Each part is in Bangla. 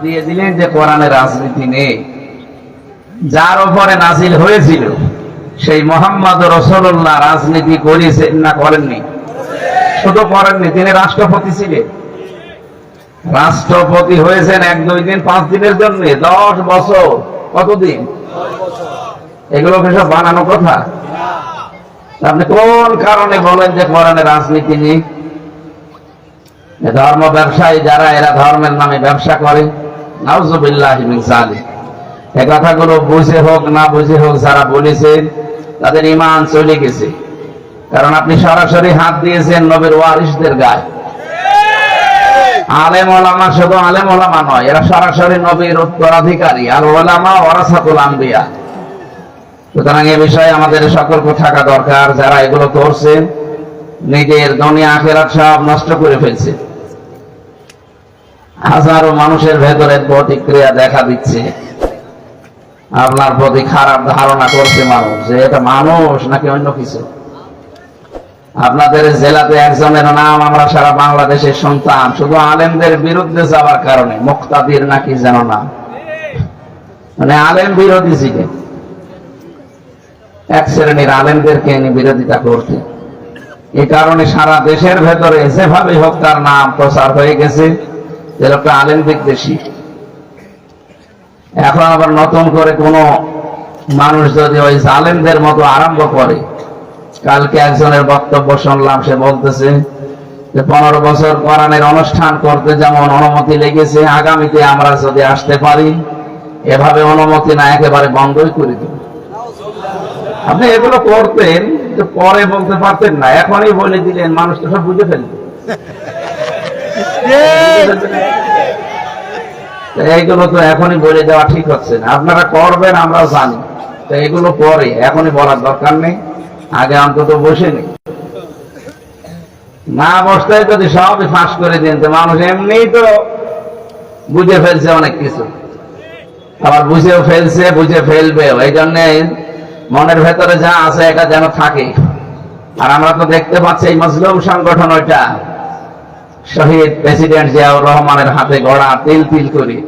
দিয়ে দিলেন যে কোরআনে রাজনীতি নেই। যার উপরে নাজিল হয়েছিল সেই মুহাম্মদ রাসূলুল্লাহ রাজনীতি করেছেন না করেননি? শুধু করেননি, তিনি রাষ্ট্রপতি ছিলেন। রাষ্ট্রপতি হয়েছেন 1-2 দিন 5 দিনের জন্য, 10 বছর। কতদিন? এগুলো সব বানানো কথা। আপনি কোন কারণে বলেন যে কোরআনে রাজনীতি নেই? ধর্ম ব্যবসায়ী যারা, এরা ধর্মের নামে ব্যবসা করে, নাউযুবিল্লাহি মিন যালিক। এই কথাগুলো বুঝে হোক না বুঝে হোক যারা বলেছেন তাদের ঈমান চলে গেছে। কারণ আপনি সরাসরি হাত দিয়েছেন নবীর ওয়ারিসদের গায়ে। আলেম ওলামা শুধু আলেম ওলামা নয়, এরা সরাসরি নবীর উত্তরাধিকারী। আর ওলামা ওয়ারাসাতুল আম্বিয়া। সুতরাং এ বিষয়ে আমাদের সতর্ক থাকা দরকার। যারা এগুলো করছে নিজের দুনিয়া আখিরাত সব নষ্ট করে ফেলছে। হাজারো মানুষের ভেতরে প্রতিক্রিয়া দেখা দিচ্ছে, আপনার প্রতি খারাপ ধারণা করছে মানুষ যে এটা মানুষ নাকি অন্য কিছু। আপনাদের জেলাতে একজনের নাম আমরা সারা বাংলাদেশের সন্তান, শুধু আলেমদের বিরুদ্ধে যাওয়ার কারণে, মুক্তাদির নাকি যেন নাম, মানে আলেম বিরোধী ছিলেন। এক শ্রেণীর আলেমদেরকে এনে বিরোধিতা করতে, এই কারণে সারা দেশের ভেতরে যেভাবে হোক তার নাম প্রচার হয়ে গেছে যে লোকটা আলেম বিদ্বেষী। এখন আবার নতুন করে কোন মানুষ যদি ওই জালেমদের মতো আরম্ভ করে, কালকে একজনের বক্তব্য শুনলাম, সে বলতেছে যে 15 বছর কোরআনের অনুষ্ঠান করতে যেমন অনুমতি লেগেছে, আগামীতে আমরা যদি আসতে পারি এভাবে অনুমতি না একেবারে বন্ধই করে দেব। আপনি এগুলো করতেন, পরে বলতে পারতেন না, এখনই বলে দিলেন, মানুষ তো সব বুঝে ফেলবে। এইগুলো তো এখনই বলে দেওয়া ঠিক হচ্ছে না। আপনারা করবেন আমরাও জানি, তো এগুলো পরে, এখনই বলার দরকার নেই, আগে অন্তত বসে নেই। না বসতে যদি সবই ফাঁস করে দিন, তো মানুষ এমনিই তো বুঝে ফেলছে অনেক কিছু, আবার বুঝেও ফেলছে, বুঝে ফেলবেও। এই জন্য মনের ভেতরে যা আছে এটা যেন থাকে। আর আমরা তো দেখতে পাচ্ছি এই মজলুম সংগঠন, ওইটা শহীদ প্রেসিডেন্ট জিয়াউর রহমানের হাতে গড়া, তিল তিল করে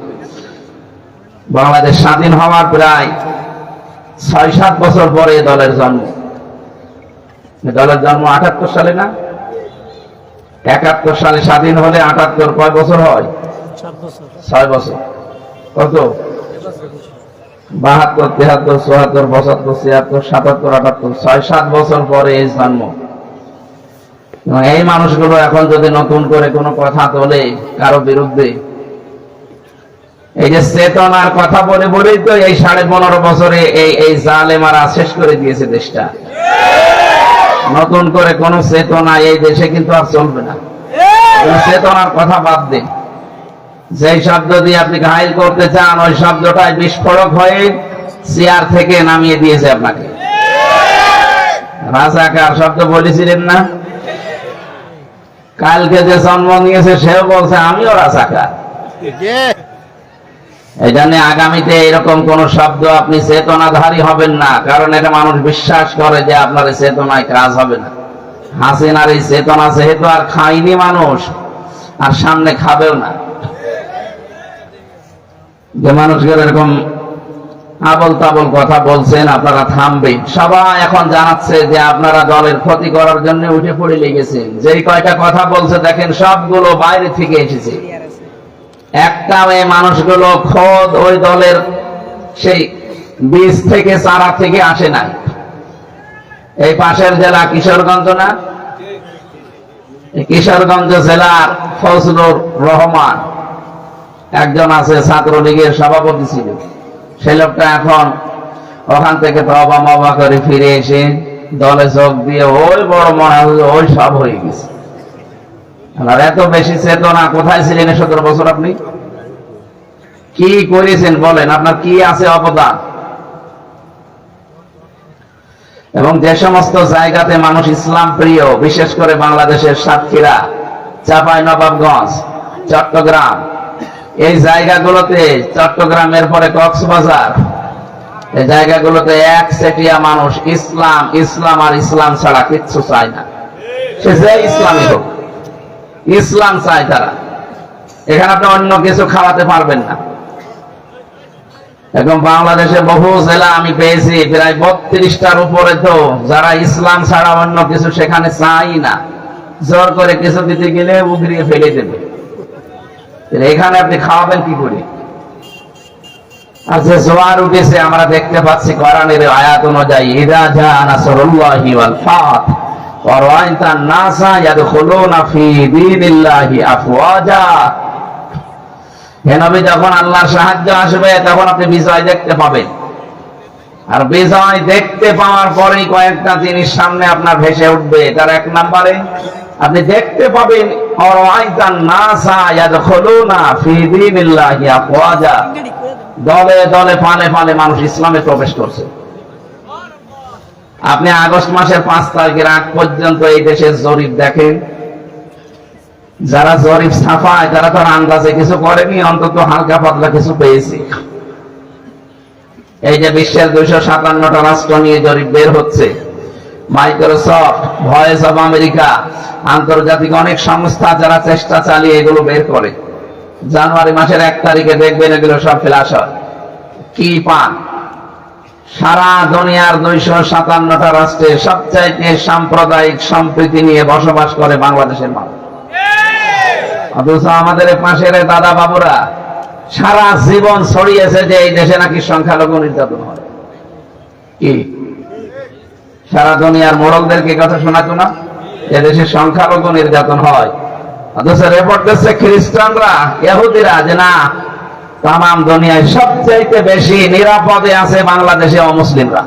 বাংলাদেশ স্বাধীন হওয়ার প্রায় 6-7 বছর পরে দলের জন্ম। দলের জন্ম 78 সালে না? 71 সালে স্বাধীন হলে 78 কয় বছর হয়? 6 বছর। কত? 72, 73, 74, 75, 76, 77, 78, 6-7 বছর পরে এই জন্ম। এই মানুষগুলো এখন যদি নতুন করে কোনো কথা তোলে কারো বিরুদ্ধে, এই যে চেতনার কথা বলে বলেই তো এই 15.5 বছরে এই জালেমারা শেষ করে দিয়েছে দেশটা। নতুন করে কোন চেতনা এই দেশে কিন্তু আর চলবে না। চেতনার কথা বাদ দিন, যেই শব্দ দিয়ে আপনি ঘায়েল করতে চান ওই শব্দটাই বিস্ফোরক হয়ে চেয়ার থেকে নামিয়ে দিয়েছে আপনাকে। রাজাকার শব্দ বলেছিলেন না? কালকে যে জন্ম নিয়েছে সেও বলছে আমিও রাজাকার। এই জন্য আগামীতে এরকম কোন শব্দ আপনি চেতনাধারী হবেন না, কারণ এটা মানুষ বিশ্বাস করে যে আপনার চেতনায় কাজ হবে না। হাসিনার এই চেতনা যেহেতু আর খায়নি মানুষ, আর সামনে খাবেও না। যে মানুষগুলো এরকম আবল তাবল কথা বলছেন আপনারা থামবেন। সবাই এখন জানাচ্ছে যে আপনারা দলের ক্ষতি করার জন্য উঠে পড়ে লেগেছেন। যেই কয়টা কথা বলছে দেখেন সবগুলো বাইরে থেকে এসেছে। একটাও এই মানুষগুলো খোদ ওই দলের সেই বীজ থেকে, চারা থেকে আসে নাই। এই পাশের জেলা কিশোরগঞ্জ না? কিশোরগঞ্জ জেলার ফজলুর রহমান একজন আছে, ছাত্রলীগের সভাপতি ছিল। সেই লোকটা এখন ওখান থেকে তওবা মওবা করে ফিরে এসে দলে যোগ দিয়ে ওই বড় মনে হয় ওই সব হয়ে গেছে। আর এত বেশি চেতনা কোথায় ছিলেন 17 বছর? আপনি কি করেছেন বলেন? আপনার কি আছে অবদান? এবং যে সমস্ত জায়গাতে মানুষ ইসলাম প্রিয়, বিশেষ করে বাংলাদেশের সাতক্ষীরা, চাঁপাইনবাবগঞ্জ, চট্টগ্রাম, এই জায়গাগুলোতে, চট্টগ্রামের পরে কক্সবাজার, এই জায়গাগুলোতে একচেটিয়া মানুষ ইসলাম ইসলাম আর ইসলাম ছাড়া কিচ্ছু চায় না। সে যে ইসলামই হোক, ইসলাম চায় তারা। এখানে আপনি অন্য কিছু খাওয়াতে পারবেন না। এখন বাংলাদেশে বহু জেলা আমি পেয়েছি, প্রায় 32টার উপরে, তো যারা ইসলাম ছাড়া অন্য কিছু সেখানে চাই না, জোর করে কিছু দিতে গেলে উগরিয়ে ফেলে দেবে। এখানে আপনি খাওয়াবেন কি করে? আচ্ছা, জোয়ার উঠেছে, আমরা দেখতে পাচ্ছি কোরআনের আয়াত অনুযায়ী, ইযা জাআ নাসরুল্লাহি ওয়াল ফাত ওয়া রাআইতান নাসা ইয়াদখুলুনা ফি দীনিল্লাহি আফওয়াজা। হে নবী, যখন আল্লাহর সাহায্য আসবে তখন আপনি বিজয় দেখতে পাবেন। আর বিজয় দেখতে পাওয়ার পরেই কয়েকটা জিনিস সামনে আপনার ভেসে উঠবে। তার এক নম্বরে আপনি দেখতে পাবেন আরাআইতান নাসা ইয়াদখুলুনা ফি দীনিল্লাহি আফওয়াজা, দলে দলে পালে পালে মানুষ ইসলামে প্রবেশ করছে। আপনি আগস্ট মাসের 5 তারিখের আগ পর্যন্ত এই দেশের জরিপ দেখেন, যারা জরিপ ছাপায় তারা তো আন্দাজে কিছু করেনি, অন্তত হালকা পাতলা কিছু পেয়েছে। এই যে বিশ্বের 257টা রাষ্ট্র নিয়ে জরিপ বের হচ্ছে, মাইক্রোসফট, ভয়েস অব আমেরিকা, আন্তর্জাতিক অনেক সংস্থা যারা চেষ্টা চালিয়ে এগুলো বের করে। জানুয়ারি মাসের 1 তারিখে দেখবেন এগুলো সব ফ্ল্যাশ হয়। কি পান? সারা দুনিয়ার 257টা রাষ্ট্রে সবচাইতে সাম্প্রদায়িক সম্প্রীতি নিয়ে বসবাস করে বাংলাদেশের মানুষ। অথচ আমাদের পাশের দাদা বাবুরা সারা জীবন ছড়িয়েছে যে এই দেশে নাকি সংখ্যালঘু নির্যাতন হয়। কি সারা দুনিয়ার মোড়লদেরকে কথা শোনাতো না যে দেশে সংখ্যালঘু নির্যাতন হয়? অথচ রিপোর্ট দিচ্ছে খ্রিস্টানরা, ইহুদিরা, যে না, তামাম দুনিয়ায় সবচাইতে বেশি নিরাপদে আছে বাংলাদেশে অমুসলিমরা।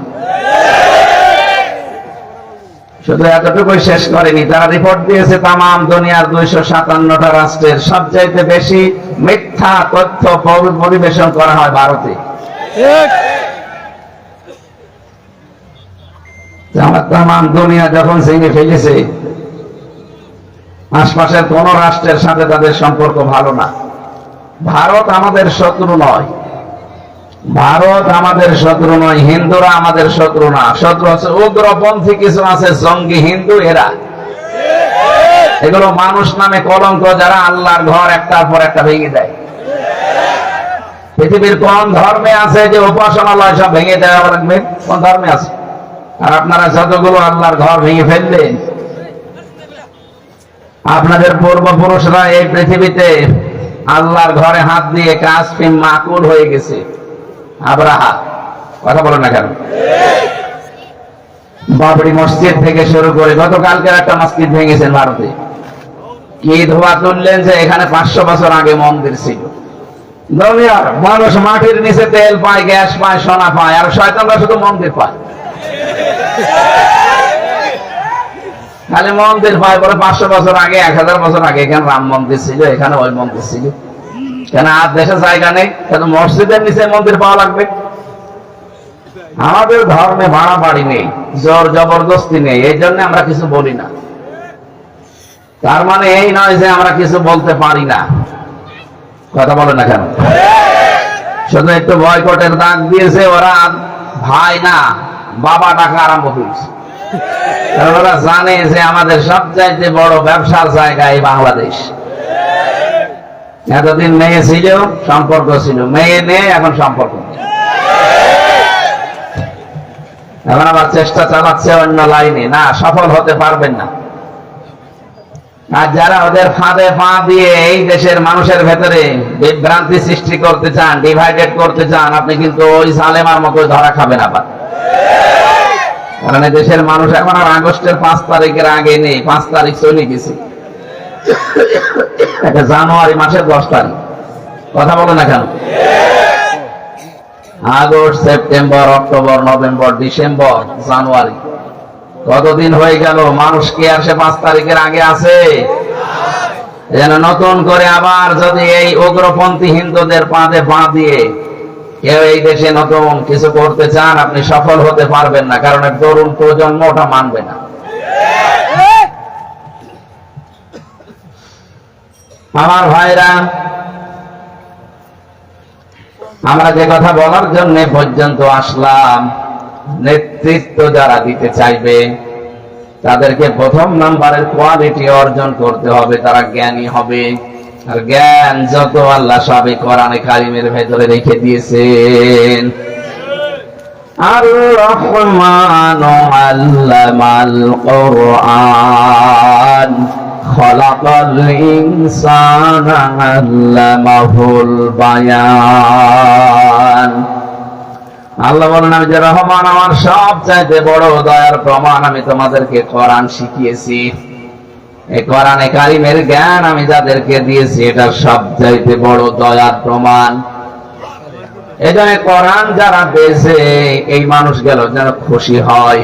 শুধু এতটুকুই শেষ করেনি, তারা রিপোর্ট দিয়েছে তামাম দুনিয়ার 257টা রাষ্ট্রের সবচাইতে বেশি মিথ্যা তথ্য পরিবেশন করা হয় ভারতে। আমার তামাম দুনিয়া যখন ভেঙে ফেলেছে, আশপাশের কোন রাষ্ট্রের সাথে তাদের সম্পর্ক ভালো না। ভারত আমাদের শত্রু নয়, ভারত আমাদের শত্রু নয়, হিন্দুরা আমাদের শত্রু না। শত্রু হচ্ছে উগ্রপন্থী কিছু আছে, জঙ্গি হিন্দু, এরা। এগুলো মানুষ নামে কলঙ্ক, যারা আল্লাহর ঘর একটার পর একটা ভেঙে দেয়। পৃথিবীর কোন ধর্মে আছে যে উপাসনালয় সব ভেঙে দেওয়া লাগবে? কোন ধর্মে আছে? আর আপনারা যতগুলো আল্লাহর ঘর ভেঙে ফেললেন, আপনাদের পূর্বপুরুষরা এই পৃথিবীতে আল্লাহর ঘরে হাত দিয়ে কাসফিন মাকুল হয়ে গেছে। আব্রাহা, কথা বলেন না কেন? বাবরি মসজিদ থেকে শুরু করে গতকালকে একটা মসজিদ ভেঙেছেন ভারতে। কি ধোয়া তুললেন যে এখানে 500 বছর আগে মন্দির ছিল। দুনিয়ার মানুষ মাটির নিচে তেল পায়, গ্যাস পায়, সোনা পায়, আর শয়তানরা শুধু মন্দির পায়। খালি মন্দির পায় বলে 500 বছর আগে, 1000 বছর আগে এখানে রাম মন্দির ছিল, এখানে ওই মন্দির ছিল। কেন আর দেশে জায়গা নেই? কেন মসজিদের নিচে মন্দির পাওয়া লাগবে? আমাদের ধর্মে বাড়াবাড়ি নেই, জোর জবরদস্তি নেই, এই জন্য আমরা কিছু বলি না। তার মানে এই নয় যে আমরা কিছু বলতে পারি না। কথা বলে না কেন? শুধু একটু বয়কটের ডাক দিয়েছে ওরা, ভাই না বাবা ডাকা আরম্ভ করেছে। কারণ ওরা জানে যে আমাদের সবচাইতে বড় ব্যবসার জায়গা এই বাংলাদেশ। এতদিন মেয়ে ছিল, সম্পর্ক ছিল, মেয়ে নেই, এখন সম্পর্ক নেই। এখন আবার চেষ্টা চালাচ্ছে অন্য লাইনে। না, সফল হতে পারবেন না। আর যারা ওদের ফাঁদে পা দিয়ে এই দেশের মানুষের ভেতরে বিভ্রান্তি সৃষ্টি করতে চান, ডিভাইডেড করতে চান, আপনি কিন্তু ওই জালেমার মতো ধরা খাবেন আবার। কারণ এই দেশের মানুষ এখন আর আগস্টের 5 তারিখের আগে নেই। 5 তারিখ চলে গেছে, এটা জানুয়ারি মাসের 10 তারিখ। কথা বলে না কেন? August, September, October, November, December, January, কতদিন হয়ে গেল? মানুষ কি আর সে 5 তারিখের আগে আছে? যেন নতুন করে আবার যদি এই উগ্রপন্থী হিন্দুদের পাঁদে পা দিয়ে কেউ এই দেশে নতুন কিছু করতে চান, আপনি সফল হতে পারবেন না। কারণ তরুণ প্রজন্ম ওটা মানবে না। আমার ভাইরা, আমরা যে কথা বলার জন্য পর্যন্ত আসলাম, নেতৃত্ব যারা দিতে চাইবে তাদেরকে প্রথম নাম্বারের কোয়ালিটি অর্জন করতে হবে। তারা জ্ঞানী হবে, আর জ্ঞান যত আল্লাহ সবই কোরআনে কারিমের ভেতরে রেখে দিয়েছেন। আর রহমান আল্লামাল কোরআন খলাকাল ইনসানা আল্লামাহুল বায়ান। আল্লাহ বলেন, আমি যে রহমান, আমার সবচাইতে বড় দয়ার প্রমাণ, আমি তোমাদেরকে কোরআন শিখিয়েছি। এই কোরআনে কারিমের জ্ঞান আমি যাদেরকে দিয়েছি, এটা সবচাইতে বড় দয়ার প্রমাণ। এজন্য কোরআন যারা পেয়েছে, এই মানুষগুলো যেন খুশি হয়।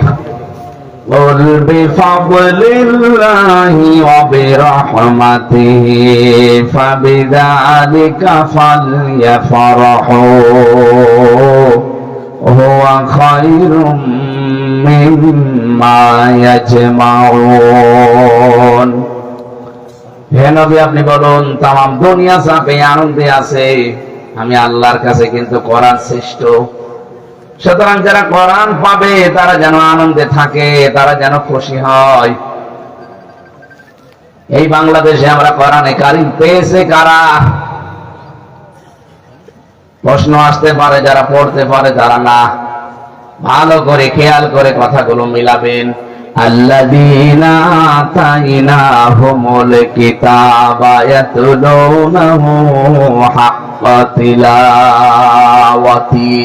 قل بفضل الله وبرحمته فبذلك فليفرحوا هو خير مما يجمعون। হে নবী, আপনি বলুন, তাম দুনিয়া চাপে আনন্দে আছে, আমি আল্লাহর কাছে কিন্তু কোরআন শ্রেষ্ঠ। সুতরাং যারা কোরআন পাবে তারা যেন আনন্দে থাকে, তারা যেন খুশি হয়। এই বাংলাদেশে আমরা কোরআনে কারিম পেয়েছে কারা? প্রশ্ন আসতে পারে, যারা পড়তে পারে যারা না। ভালো করে খেয়াল করে কথাগুলো মিলাবেন। আল্লাযীনা আতাইনাহুমুল কিতাবা ইয়াতলুনাহু হাক্কা তিলাওয়াতি।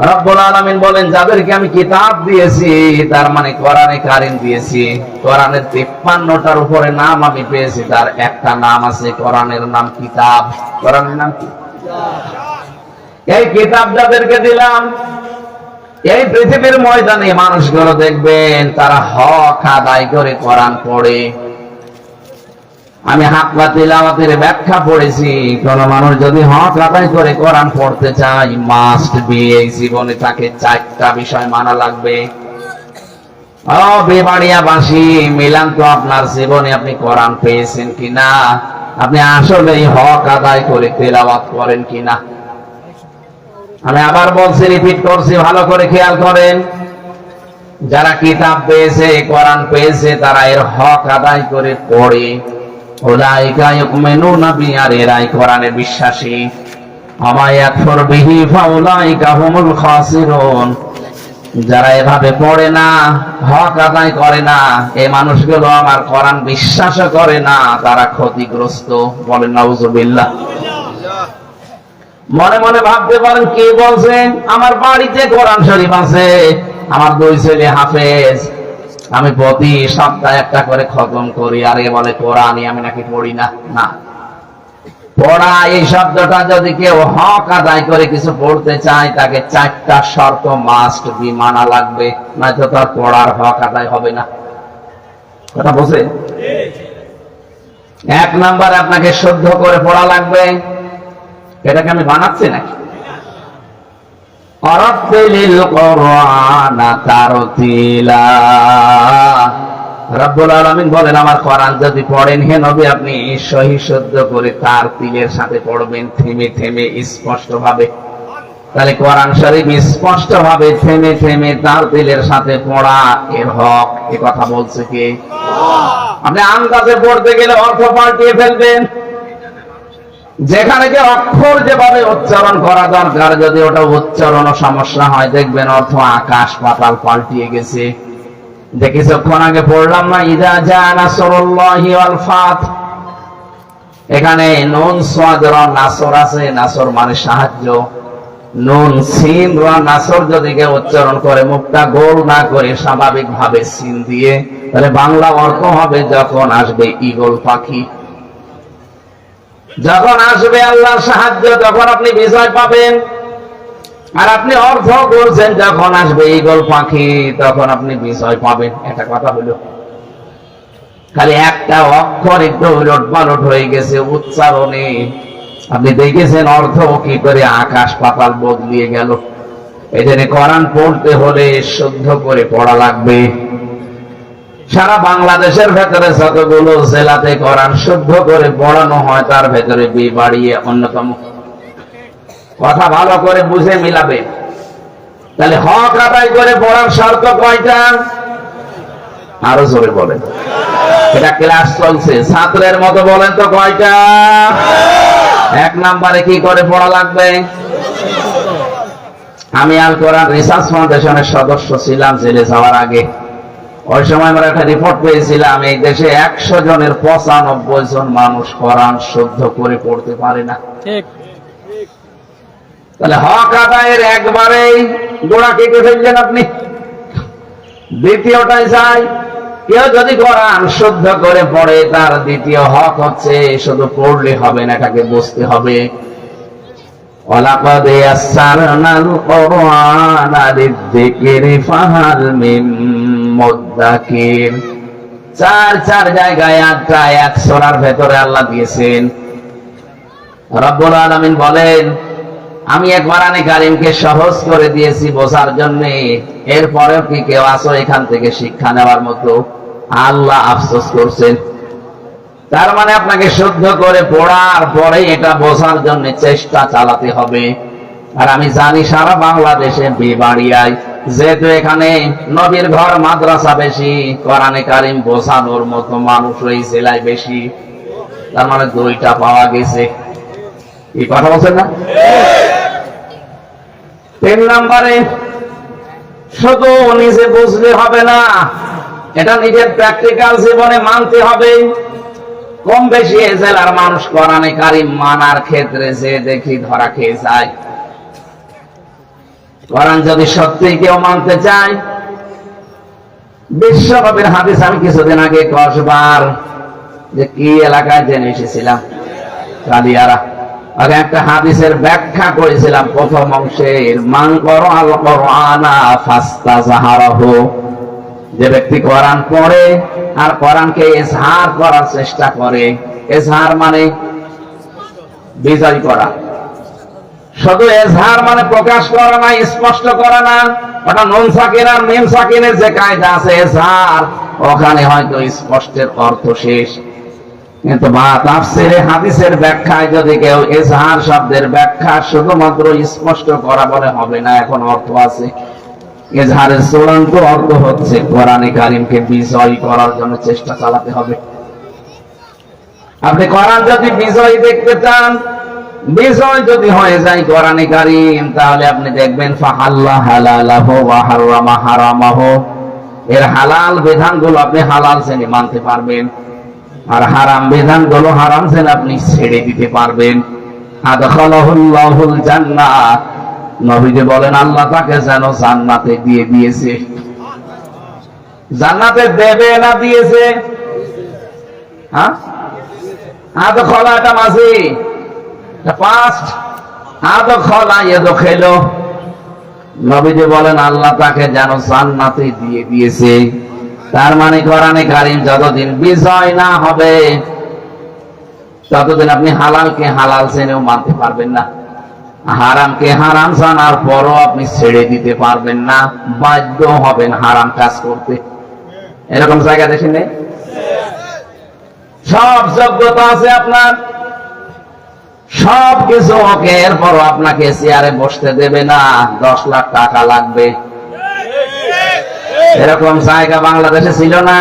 রব্বুল আলামিন বলেন, যাদেরকে আমি কিতাব দিয়েছি, তার মানে কোরআনে কারিম দিয়েছি। কোরআনের 53টার উপরে নাম আমি পেয়েছি, তার একটা নাম আছে, কোরআনের নাম কিতাব। কোরআনের নাম কি? এই কিতাব যাদেরকে দিলাম, এই পৃথিবীর ময়দানে মানুষগুলো দেখবেন তারা হক আদায় করে কোরআন পড়ে। আমি হাক্কা তিলাওয়াতের ব্যাখ্যা পড়েছি। কোন মানুষ যদি হক আদায় করে কোরআন পড়তে চায়, মাস্ট বি, এই জীবনে তাকে 4টা বিষয় মানা লাগবে। ও বেবাড়িয়াবাসী, মিলান তো আপনার জীবনে আপনি কোরআন পেয়েছেন কিনা, আপনি আসলে হক আদায় করে তেলাওয়াত করেন কিনা। আমি আবার বলছি, রিপিট করছি, ভালো করে খেয়াল করেন। যারা কিতাব পেয়েছে, কোরআন পেয়েছে, তারা এর হক আদায় করে পড়ে। উলাইকা ইউমিনুনা বিহি, আর এরাই কোরআনে বিশ্বাসী। আমা ইয়াকফুর বিহি ফাউলাইকা হুমুল খাসিরুন। যারা এভাবে পড়ে না, হক আদায় করে না, এই মানুষগুলো আমার কোরআন বিশ্বাস করে না, তারা ক্ষতিগ্রস্ত। বলেন নাউজুবিল্লাহ। মনে মনে ভাবতে পারেন, কে বলছেন? আমার বাড়িতে কোরআন শরীফ আছে, আমার 2 ছেলে হাফেজ, আমি প্রতি সপ্তাহে একটা করে খতম করি, আর এ বলে কোরআনই আমি নাকি পড়ি না। না, পড়া এই শব্দটা যদি কেউ হক আদায় করে কিছু পড়তে চায়, তাকে 4টা শর্ত মাস্ট বি মানা লাগবে, নয়তো তার পড়ার হক আদায় হবে না। কথা বুঝে? 1 নাম্বার, আপনাকে শুদ্ধ করে পড়া লাগবে। এটাকে আমি বানাচ্ছি নাকি? অরাত্তিলিল কোরআনা তারতিলা। রব্বুল আলামিন বলেন, আমার কোরআন যদি পড়েন, হে নবী, আপনি সহি শুদ্ধ করে তার তিলের সাথে পড়বেন, থেমে থেমে স্পষ্ট ভাবে। তাহলে কোরআন শরীফ স্পষ্ট ভাবে থেমে থেমে তার তিলের সাথে পড়া এর হক। এ কথা বলছে কে? আপনি আন্দাজে পড়তে গেলে অর্থ পাল্টিয়ে ফেলবেন। যেখানে যে অক্ষর যেভাবে উচ্চারণ করা দরকার, যদি ওটা উচ্চারণ সমস্যা হয়, দেখবেন অর্থ আকাশ পাতাল পাল্টিয়ে গেছে। যে কিছুক্ষণ আগে পড়লাম না, ইযা জা নাসরুল্লাহি ওয়াল ফাত, এখানে নুন সাদ র নাসর আছে, নাসর মানে সাহায্য। নুন সিন র নাসর যদি কেউ উচ্চারণ করে, মুখটা গোল না করে স্বাভাবিক ভাবে সিন দিয়ে, তাহলে বাংলা অর্থ হবে, যখন আসবে ঈগল পাখি, যখন আসবে আল্লাহর সাহায্য, তখন আপনি বিজয় পাবেন। আর আপনি অর্থ করছেন, যখন আসবে ঈগল পাখি, তখন আপনি বিজয় পাবেন। একটা কথা হলো, খালি একটা অক্ষর একটু উলট পালট হয়ে গেছে উচ্চারণে, আপনি দেখেছেন অর্থ কি করে আকাশ পাতাল বদলিয়ে গেল। এই জন্য কোরআন পড়তে হলে শুদ্ধ করে পড়া লাগবে। সারা বাংলাদেশের ভেতরে যতগুলো জেলাতে কোরআন শুদ্ধ করে পড়ানো হয়, তার ভেতরে বিবাড়িয়া অন্যতম। কথা ভালো করে বুঝে মিলাবে। তাহলে হক আদায় করে পড়ার শর্ত কয়টা? আরো জোরে বলেন। এটা ক্লাস চলছে, ছাত্রের মতো বলেন তো কয়টা? 1 নম্বরে কি করে পড়া লাগবে? আমি আল কোরআন রিসার্চ ফাউন্ডেশনের সদস্য ছিলাম জেলে যাওয়ার আগে। ওই সময় আমরা একটা রিপোর্ট পেয়েছিলাম, এই দেশে 100 জনের 95 জন মানুষ কোরআন শুদ্ধ করে পড়তে পারে না। ঠিক। তাহলে হক আদায়ের একবারেই গোড়া কেটে ফেললেন আপনি। দ্বিতীয়টাই চাই, কেউ যদি কোরআন শুদ্ধ করে পড়ে, তার দ্বিতীয় হক হচ্ছে শুধু পড়লে হবে না, এটাকে বুঝতে হবে। ওয়ালাকাদ ইয়াসসারনাল কুরআনা লিযিকরি ফাহাল মিন মুদ্দাকির। চার জায়গায় 8টা এক সূরার ভেতরে আল্লাহ দিয়েছেন। রব্বুল আলামিন বলেন, আমি এক কোরআনে কারীমকে সহজ করে দিয়েছি বোঝার জন্য, এরপরেও কি কেউ আছো এখান থেকে শিক্ষা নেওয়ার মতো? আল্লাহ আফসোস করছেন। তার মানে আপনাকে শুদ্ধ করে পড়ার পরে এটা বোঝার জন্য চেষ্টা চালাতে হবে। আর আমি জানি সারা বাংলাদেশে বিবাড়িয়ায়, যেহেতু এখানে নবীর ঘর মাদ্রাসা বেশি, কোরআনে কারীম বোঝানোর মতো মানুষ এই জেলায় বেশি। তার মানে 2টা পাওয়া গেছে। এই কথা বলছেন না? 3 নম্বরে, শুধু নিজে বুঝলে হবে না, এটা নিজের প্র্যাকটিক্যাল জীবনে মানতে হবে। কম বেশি এ জেলার মানুষ কোরআনে কারীম মানার ক্ষেত্রে যে দেখি ধরা খেয়ে যায়। কোরআন যদি সত্যি কেউ মানতে চায়, বিশ্বনবীর হাদিস আমি কিছুদিন আগে কসবার যে কি এলাকায় জেনে এসেছিলাম, কালিয়ারা, আগে একটা হাদিসের ব্যাখ্যা করেছিলাম প্রথম অংশের, মান ক্বারাআল কুরআনা ফাস্তাযহারাহু, যে ব্যক্তি কোরআন পড়ে আর কোরআনকে ইজহার করার চেষ্টা করে। ইজহার মানে বিজয় করা, শুধু ইজহার মানে প্রকাশ করা না, স্পষ্ট করা না। ওটা নুন সাকিন আর মিম সাকিনের যে কায়দা আছে ইজহার, ওখানে হয়তো স্পষ্টের অর্থ শেষ। কিন্তু তাফসীরে হাদিসের ব্যাখ্যায় যদি কেউ ইজহার শব্দের ব্যাখ্যা শুধুমাত্র স্পষ্ট করা বলে হবে না, এখন অর্থ আছে। ইজহারের চূড়ান্ত অর্থ হচ্ছে কোরআনে কারীমকে বিজয় করার জন্য চেষ্টা চালাতে হবে। আপনি কোরআন যদি বিজয় দেখতে চান, বিজয় যদি হয়ে যায় কোরআনে কারীম, তাহলে আপনি দেখবেন ফাহাল্লা হালালাহু ওয়া হারামা হারামাহু, এর হালাল বিধানগুলো আপনি হালাল জেনে মানতে পারবেন, আর হারাম বিধানগুলো হারাম জেনে আপনি ছেড়ে দিতে পারবেন। আদখালাহুল্লাহুল জান্নাহ, নবীজি বলেন আল্লাহ তাকে যেন জান্নাতে দিয়ে দিয়েছে। জান্নাতে দেবে না দিয়েছে? হ্যাঁ, আদখালা এটা মাঝি, পাস্ট, আদখালা ইয়াদখিলু, নবীজি বলেন আল্লাহ তাকে যেন জান্নাতে দিয়ে দিয়েছে। তার মানে কোরআনে কারীম যতদিন বিজয় না হবে, ততদিন আপনি হালালকে হালাল জেনেও মানতে পারবেন না, হারামকে হারাম জানার পরও আপনি ছেড়ে দিতে পারবেন না, বাধ্য হবেন হারাম কাজ করতে। এরকম জায়গা দেখেন নেই? সব যোগ্যতা আছে আপনার, সব কিছু ওকে, এরপরও আপনাকে চেয়ারে বসতে দেবে না, 10 লাখ টাকা লাগবে। এরকম জায়গা বাংলাদেশে ছিল না?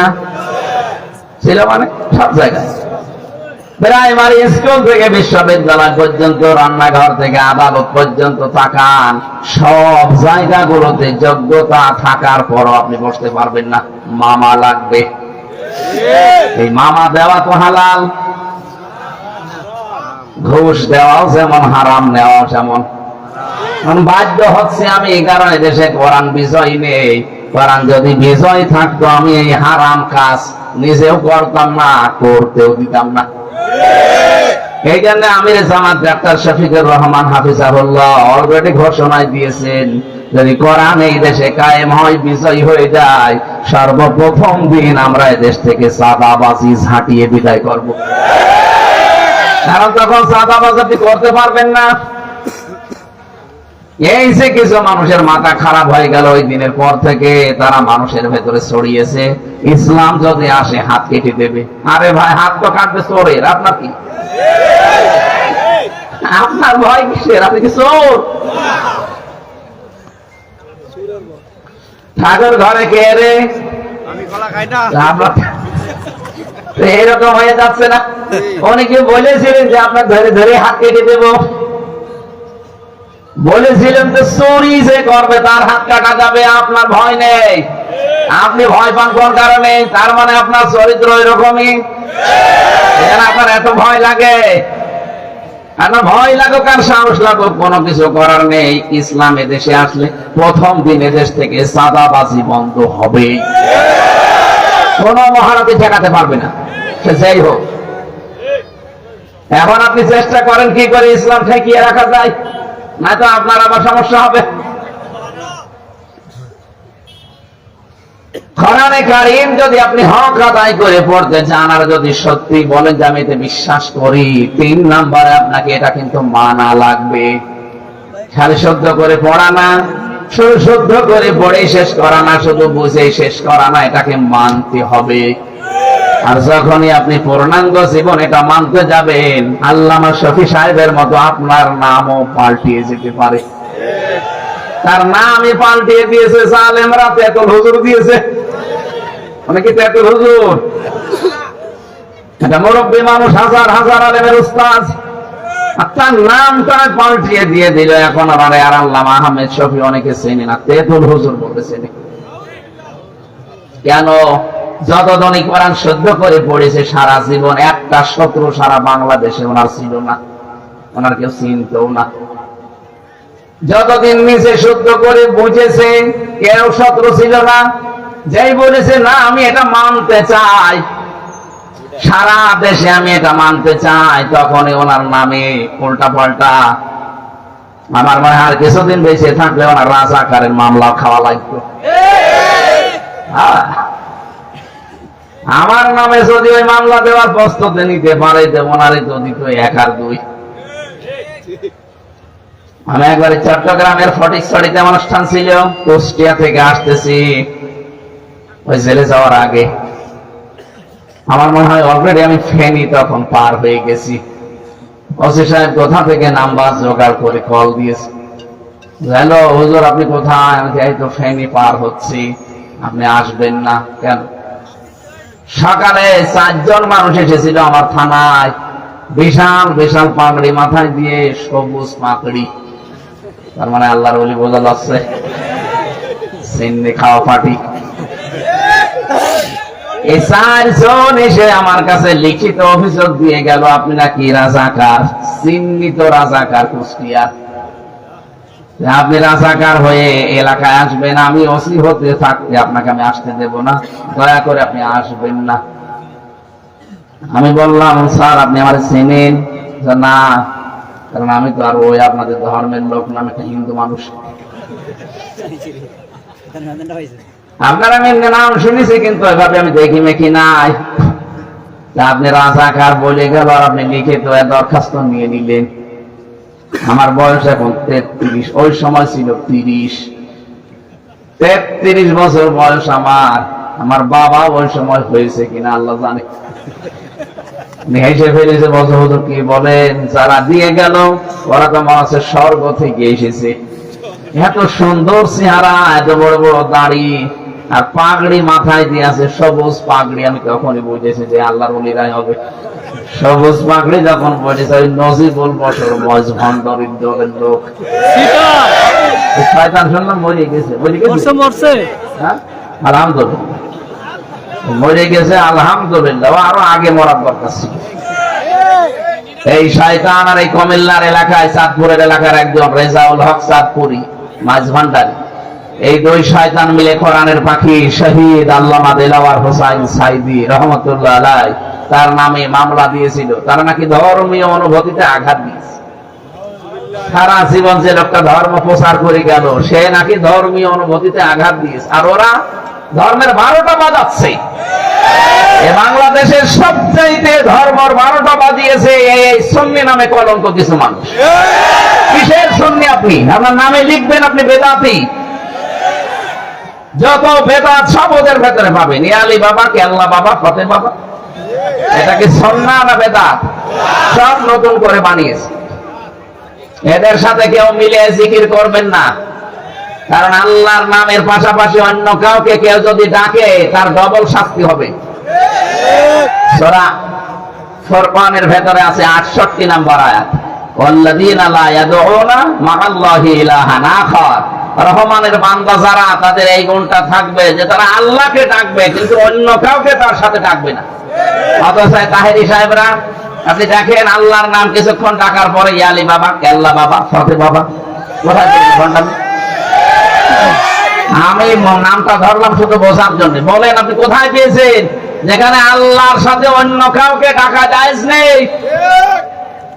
ছিল মানে সব জায়গায়, প্রাইমারি স্কুল থেকে বিশ্ববিদ্যালয় পর্যন্ত, রান্নাঘর থেকে আদালত পর্যন্ত তাকান, সব জায়গাগুলোতে যোগ্যতা থাকার পরও আপনি বসতে পারবেন না, মামা লাগবে। এই মামা দেওয়া তো হালাল, ঘুষ দেওয়াও যেমন হারাম, নেওয়াও যেমন। বাধ্য হচ্ছে আমি, এই কারণে দেশে কোরআন বিজয় নেই। কোরআন যদি বিজয় থাকতো, আমি এই হারাম কাজ নিজেও করতাম না, করতেও দিতাম না। এই জন্য আমির জামাত ডাক্তার শফিকুর রহমান হাফিজাহুল্লাহ অলরেডি ঘোষণা দিয়েছেন, যদি কোরআন এই দেশে কায়েম হয়, বিজয় হয়ে যায়, সর্বপ্রথম দিন আমরা এই দেশ থেকে চাঁদাবাজি ঝাঁটিয়ে বিদায় করব। কারণ তখন চাঁদাবাজি আপনি করতে পারবেন না। এই যে কিছু মানুষের মাথা খারাপ হয়ে গেল ওই দিনের পর থেকে, তারা মানুষের ভেতরে ছড়িয়েছে ইসলাম যদি আসে হাত কেটে দেবে। আরে ভাই, হাত তো কাটবে চোরের, আপনার কি? আপনার ভয় কিসের? আপনি কি চোর? ঠাকুর ঘরে কে রে? এরকম হয়ে যাচ্ছে না? অনেকে বলেছিলেন যে আপনার ধরে ধরে হাত কেটে দেব, বলেছিলেন যে চুরি যে করবে তার হাত কাটা যাবে, আপনার ভয় নেই। আপনি ভয় পান কোন কারণে? তার মানে আপনার চরিত্র এরকমই। আপনার এত ভয় লাগে? আপনার ভয় লাগুক আর সাহস লাগুক, কোনো কিছু করার নেই। ইসলাম এদেশে আসলে প্রথম দিন এদেশ থেকে চাঁদাবাজি বন্ধ হবে। কোন মহারথী ঠেকাতে পারবে না, সে যাই হোক। এখন আপনি চেষ্টা করেন কি করে ইসলাম ঠেকিয়ে রাখা যায়, না তো আপনার আবার সমস্যা হবে। কোরআনে কারীম যদি আপনি হক আদায় করে পড়তে চান আর যদি সত্যি বলেন যে আমি এতে বিশ্বাস করি, 3 নম্বরে আপনাকে এটা কিন্তু মানা লাগবে। খালি শুদ্ধ করে পড়া না, শুধু শুদ্ধ করে পড়ে শেষ করা না, শুধু বুঝে শেষ করা না, এটাকে মানতে হবে। আর যখনই আপনি পূর্ণাঙ্গ জীবন এটা মানতে যাবেন, আল্লামা শফি সাহেবের মতো আপনার নামও পাল্টিয়ে যেতে পারে। তার নামই পাল্টিয়ে দিয়েছে জালেমরা, তেতুল হুজুর দিয়েছে। অনেকে তেতুল হুজুর, এটা মুরব্বী মানুষ, হাজার হাজার আলেমের উস্তাদ, তার নামটা পাল্টিয়ে দিয়ে দিল। এখন আর আল্লামা আহমেদ শফি অনেকে চেনে না, তেতুল হুজুর বলে চেনে। কেন? যতদিনই কোরআন শুদ্ধ করে পড়েছে সারা জীবন, একটা শত্রু সারা বাংলাদেশে ওনার ছিল না, ওনার কেউ চিনতেও না। যতদিন নিজে শুদ্ধ করে বুঝেছে, কেউ শত্রু ছিল না। যেই বলেছে না আমি এটা মানতে চাই, সারা দেশে আমি এটা মানতে চাই, তখনই ওনার নামে উল্টা পাল্টা। আমার মনে হয় আর কিছুদিন বেঁচে থাকলে ওনার রাজাকারের মামলা খাওয়া লাগতো। আমার নামে যদি ওই মামলা দেওয়ার প্রস্তুতি নিতে পারে, ওনারই যদি তো 1 আর 2। আমি একবারে চট্টগ্রামের ফটিকছড়িতে অনুষ্ঠান ছিল, কুষ্টিয়া থেকে আসতেছি, ওই জেলে যাওয়ার আগে আমার মনে হয় অলরেডি আমি ফেনী তখন পার হয়ে গেছি। ওসি সাহেব কোথা থেকে নাম্বার জোগাড় করে কল দিয়েছে, হ্যালো হুজুর আপনি কোথায়? আমি এই তো ফেনী পার হচ্ছি, আপনি আসবেন না কেন? সকালে 4 জন মানুষ এসেছিল আমার থানায়, বিশাল বিশাল পাগড়ি মাথায় দিয়ে, সবুজ পাগড়ি। তার মানে আল্লাহর ওলি বোঝা যাচ্ছে, সিন্নি খাওয়া পার্টি। এই 4 জন এসে আমার কাছে লিখিত অভিযোগ দিয়ে গেল, আপনি নাকি রাজাকার, চিহ্নিত রাজাকার কুষ্টিয়া, আপনি রাজাকার হয়ে এলাকায় আসবেন, আমি ওসি হতে থাকতে আপনাকে আমি আসতে দেব না, দয়া করে আপনি আসবেন না। আমি বললাম স্যার আপনি আমার চেনেন? না, কারণ আমি তো আর ওই আপনাদের ধর্মের লোক না, আমি একটা হিন্দু মানুষ। আপনার আমি নাম শুনেছি, কিন্তু এভাবে আমি দেখি মেখি নাই। আপনি রাজাকার বলে গেল আর আপনি লিখে তো দরখাস্ত নিয়ে নিলেন। আমার বয়স এখন 33, ওই সময় ছিল 30। 33 বছর বয়স আমার। আমার বাবা ওই সময় হয়েছে কিনা আল্লাহ জানে। হেসে ফেলেছে, বছর হুজুর কি বলেন? যারা দিয়ে গেল ওরা তো মনে হচ্ছে স্বর্গ থেকে এসেছে। এত সুন্দর চেহারা, এত বড় বড় দাড়ি, আর পাগড়ি মাথায় দিয়ে আছে, সবুজ পাগড়ি। আমি তখনই বুঝেছি যে আল্লাহর ওলিরাই হবে। সবুজ পাগড়ি যখন পড়েছে, ওই নজিবুল বছর বয়স ভণ্ডরের দলের লোক। শয়তান শুনলাম মরে গেছে, মরছে। হ্যাঁ আলহামদুলিল্লাহ, মরে গেছে আলহামদুলিল্লাহ, আরো আগে মরার দরকার ছিল। এই শয়তান আর এই কুমিল্লার এলাকায়, চাঁদপুরের এলাকার একজন রেজাউল হক চাঁদপুরি, মাঝভান্ডারি, এই 2 শয়তান মিলে কোরআনের পাখি শহীদ আল্লামা দেলাওয়ার হোসাইন সাইদি রহমতুল্লাহ আলাইহি তার নামে মামলা দিয়েছিল। তারা নাকি ধর্মীয় অনুভূতিতে আঘাত দিয়েছে। সারা জীবন যে লোকটা ধর্ম প্রচার করে গেল, সে নাকি ধর্মীয় অনুভূতিতে আঘাত দিয়েছে, আর ওরা ধর্মের 12টা বাজাচ্ছে। বাংলাদেশের সবচাইতে ধর্মের 12টা বাজিয়েছে এই সুন্নি নামে কলঙ্ক কিছু মানুষ। কিসের সুন্নি? আপনি আপনার নামে লিখবেন আপনি বেদাতি। যত বেদাত সব ওদের ভেতরে পাবেন, ইয়ালি বাবা, কেল্লা বাবা, ফতে বাবা। এটা কি সুন্নাহ না বেদাত? সব নতুন করে বানিয়েছে। এদের সাথে কেউ মিলে জিকির করবেন না, কারণ আল্লাহর নামের পাশাপাশি অন্য কাউকে কেউ যদি ডাকে তার ডবল শাস্তি হবে। সূরা ফুরকানের ভেতরে আছে 68 নম্বর আয়াত, ওয়াল্লাযীনা লা ইয়াদউনা মা'আল্লাহি ইলাহান আখার। রহমানের বান্দা যারা, তাদের এই গুণটা থাকবে যে তারা আল্লাহকে ডাকবে কিন্তু অন্য কাউকে তার সাথে ডাকবে না। অথচ তাহেরি সাহেবরা আপনি দেখেন আল্লাহর নাম কিছুক্ষণ ডাকার পরে ইয়ালি বাবা, কেল্লা বাবা, ফতে বাবা, কোথায় ঘন্টা। আমি নামটা ধরলাম শুধু বোঝার জন্য। বলেন আপনি কোথায় পেয়েছেন যেখানে আল্লাহর সাথে অন্য কাউকে ডাকা জায়েজ নেই?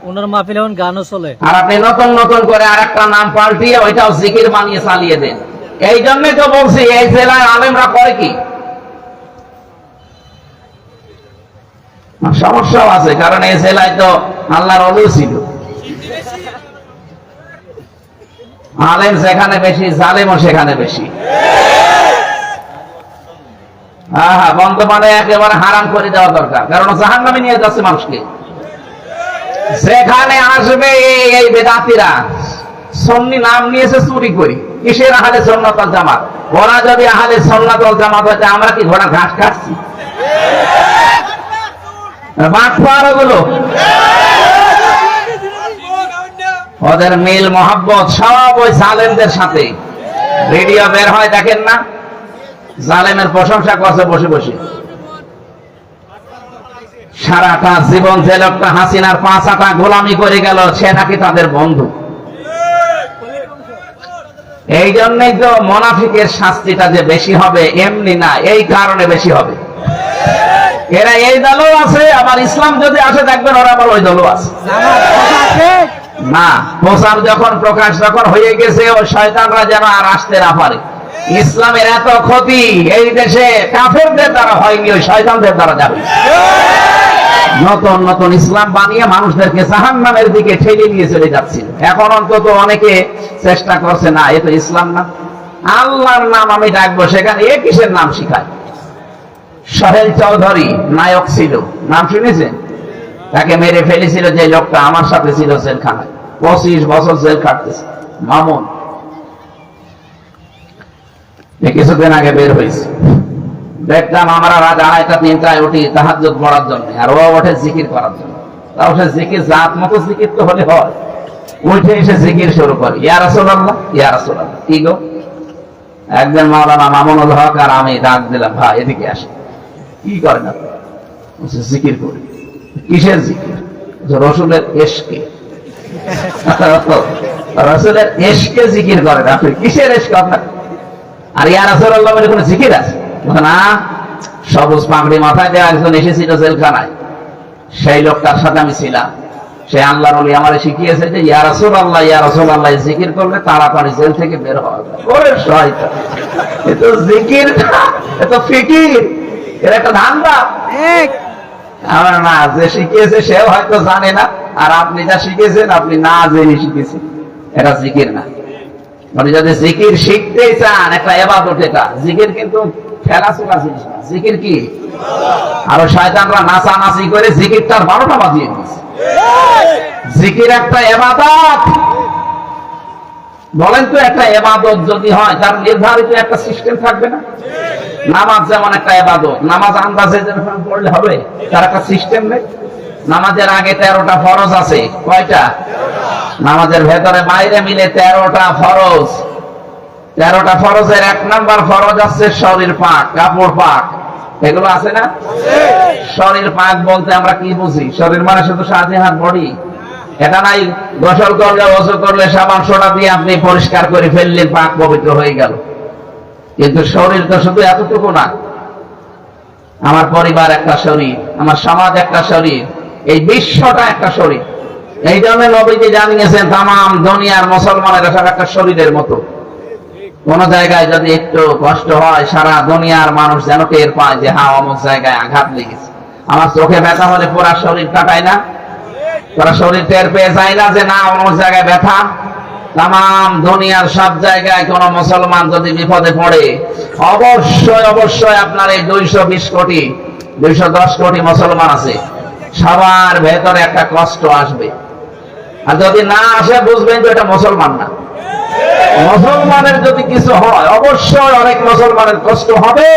ওনার মাহফিলে এখন গানও চলে। আর আপনি নতুন নতুন করে আরেকটা নাম পাল্টিয়ে ওইটাও জিকির বানিয়ে চালিয়ে দেন। এই জন্যই তো বলছি এই জেলায় আলেমরা করে কি সমস্যাও আছে, কারণ এই জেলায় তো আল্লাহর ওলি ছিল। আলেম যেখানে বেশি, জালেমও সেখানে বেশি। হ্যাঁ, বর্তমানে একেবারে হারাম করে দেওয়া দরকার, কারণ জাহান্নামে নিয়ে যাচ্ছে মানুষকে। সেখানে আসবে এই বেদাতিরা, সুন্নি নাম নিয়েছে চুরি করি, কিসের আহলে সুন্নাত ওয়াল জামাত। ওরা যদি আহলে সুন্নাত ওয়াল জামাত হতে, আমরা কি ঘোড়া ঘাস কাটছি? বাটপাড়াগুলো ওদের মিল মোহাব্বত সব ওই জালেমদের সাথে। ভিডিও বের হয় দেখেন না, জালেমের প্রশংসা করছে বসে বসে। সারাটা জীবন যে লোকটা হাসিনার 5 আটা গোলামি করে গেল, সে নাকি তাদের বন্ধু। এই জন্যই তো মুনাফিকের শাস্তিটা যে বেশি হবে এমনি না, এই কারণে বেশি হবে। এরা এই দলও আছে, আবার ইসলাম যদি আসে দেখবেন ওরা আবার ওই দলও আছে। না, প্রচার যখন প্রকাশ যখন হয়ে গেছে, ওই শয়তানরা যেন আর আসতে না পারে। ইসলামের এত ক্ষতি এই দেশে কাফেরদের দ্বারা হয়নি, ওই শয়তানদের দ্বারা যাবে। নতুন নতুন ইসলাম বানিয়ে মানুষদেরকে জাহান্নামের দিকে ঠেলে নিয়ে চলে যাচ্ছিল। এখন অন্তত অনেকে চেষ্টা করছে, না এ তো ইসলাম না, আল্লাহর নাম আমি ডাকবো, সেখানে এ কিসের নাম শিখায়। সোহেল চৌধুরী নায়ক ছিল, নাম শুনেছেন? তাকে মেরে ফেলেছিল যে লোকটা আমার সাথে ছিল জেলখানায়, 25 বছর জেল কাটতেছে, মামুন। কিছুদিন আগে বের হয়েছে, দেখলাম আমরা রাত 2:30 3টায় উঠি তাহাজ্জুদ পড়ার জন্য, আর ও ওঠে জিকির করার জন্য। তাও সে জিকির জাত মতো জিকির তো হলে হয়, উঠে এসে জিকির শুরু করে, ইয়া রাসূলুল্লাহ ইয়া রাসূলুল্লাহ। কি গো? একজন মাওলানা মামুনুল হক আর আমি ডাক দিলাম, ভাই এদিকে আসে। কি করেন আপনি? জিকির করি। কিসের জিকির? রসুলের এশকে। রসুলের এশকে জিকির করেন আপনি? কিসের এশক আপনার? আর ইয়া রাসূলুল্লাহ বলে কোনো জিকির আছে? না, সবুজ পাগড়ি মাথায় দেওয়া একজন এসেছিল জেলখানায়, সেই লোকটার সাথে আমি ছিলাম। সে আল্লাহর ওলি আমারে শিখিয়েছে যে ইয়া রাসূলুল্লাহ ইয়া রাসূলুল্লাহ জিকির করলে তাড়াতাড়ি জেল থেকে বের হওয়া যায়। ওরে শয়তান, এ তো জিকির না, এ তো ফিকির, এর একটা ধান্দা। আমার না, যে শিখিয়েছে সেও হয়তো জানে না, আর আপনি যা শিখেছেন আপনি না জেনে শিখেছেন, এটা জিকির না। মানে যদি জিকির শিখতে চান, একটা ইবাদত এটা। জিকির কিন্তু খেলাধুলা জিনিস না, জিকির কি? আর শয়তানরা নাচানাচি করে জিকিরটার 12টা বাজিয়ে দিয়েছে। জিকির একটা ইবাদত। বলেন তো, একটা ইবাদত যদি হয় তার নির্ধারিত একটা সিস্টেম থাকবে না? নামাজ যেমন একটা ইবাদত, নামাজ আন্দাজে যেরকম পড়লে হবে, তার একটা সিস্টেম নেই। নামাজের আগে 13টা ফরজ আছে, কয়টা? নামাজের ভেতরে বাইরে মিলে 13টা ফরজ। 13টা ফরজের 1 নাম্বার ফরজ আছে শরীর পাক, কাপড় পাক। এগুলো আছে না? শরীর পাক বলতে আমরা কি বুঝি? শরীর মানে শুধু সাথে হাত, বডি, এটা নাই। গোসল করলে, ওযু করলে সাবান সোডা দিয়ে আপনি পরিষ্কার করে ফেললেন, পাক পবিত্র হয়ে গেল। কিন্তু শরীর তো শুধু এতটুকু না। আমার পরিবার একটা শরীর, আমার সমাজ একটা শরীর, এই বিশ্বটা একটা শরীর। এই জন্য নবীজি জানিয়েছেন তামাম দুনিয়ার মুসলমানেরা সব একটা শরীরের মতো। কোন জায়গায় যদি একটু কষ্ট হয়, সারা দুনিয়ার মানুষ যেন টের পায় যে হ্যাঁ অমুক জায়গায় আঘাত লেগেছে। আমার চোখে ব্যথা হলে পুরা শরীর কাটায় না? পুরা শরীর টের পেয়ে যায় না যে না অমুক জায়গায় ব্যথা? তামাম দুনিয়ার সব জায়গায় কোন মুসলমান যদি বিপদে পড়ে, অবশ্যই অবশ্যই আপনার এই 220 কোটি 210 কোটি মুসলমান আছে, সবার ভেতরে একটা কষ্ট আসবে। আর যদি না আসে, বুঝবেন যে এটা মুসলমান না। মুসলমানের যদি কিছু হয়, অবশ্যই অনেক মুসলমানের কষ্ট হবে।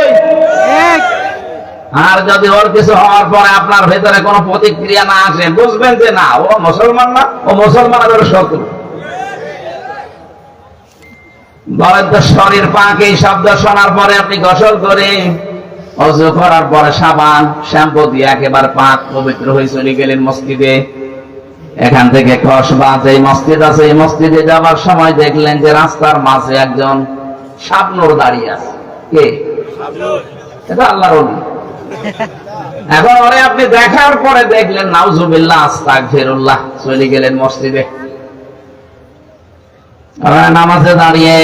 আর যদি ওর কিছু হওয়ার পরে আপনার ভেতরে কোনো প্রতিক্রিয়া না আসে, বুঝবেন যে না, ও মুসলমান না, ও মুসলমানের শত্রু। বলেন তো, শরীর পাক এই শব্দ শোনার পরে আপনি গোসল করে ওযু করার পরে সাবান শ্যাম্পু দিয়ে একেবারে পাক পবিত্র হয়ে চলে গেলেন মসজিদে। এখান থেকে কসবাজ এই মসজিদ আছে, এই মসজিদে যাবার সময় দেখলেন যে রাস্তার মাঝে একজন শাবনূর দাঁড়িয়ে আছে। কে? এটা আল্লাহর ওলি। এখন ওরে আপনি দেখার পরে দেখলেন নাউজুবিল্লাহ আস্তাগফিরুল্লাহ, চলে গেলেন মসজিদে। নামাজে দাঁড়িয়ে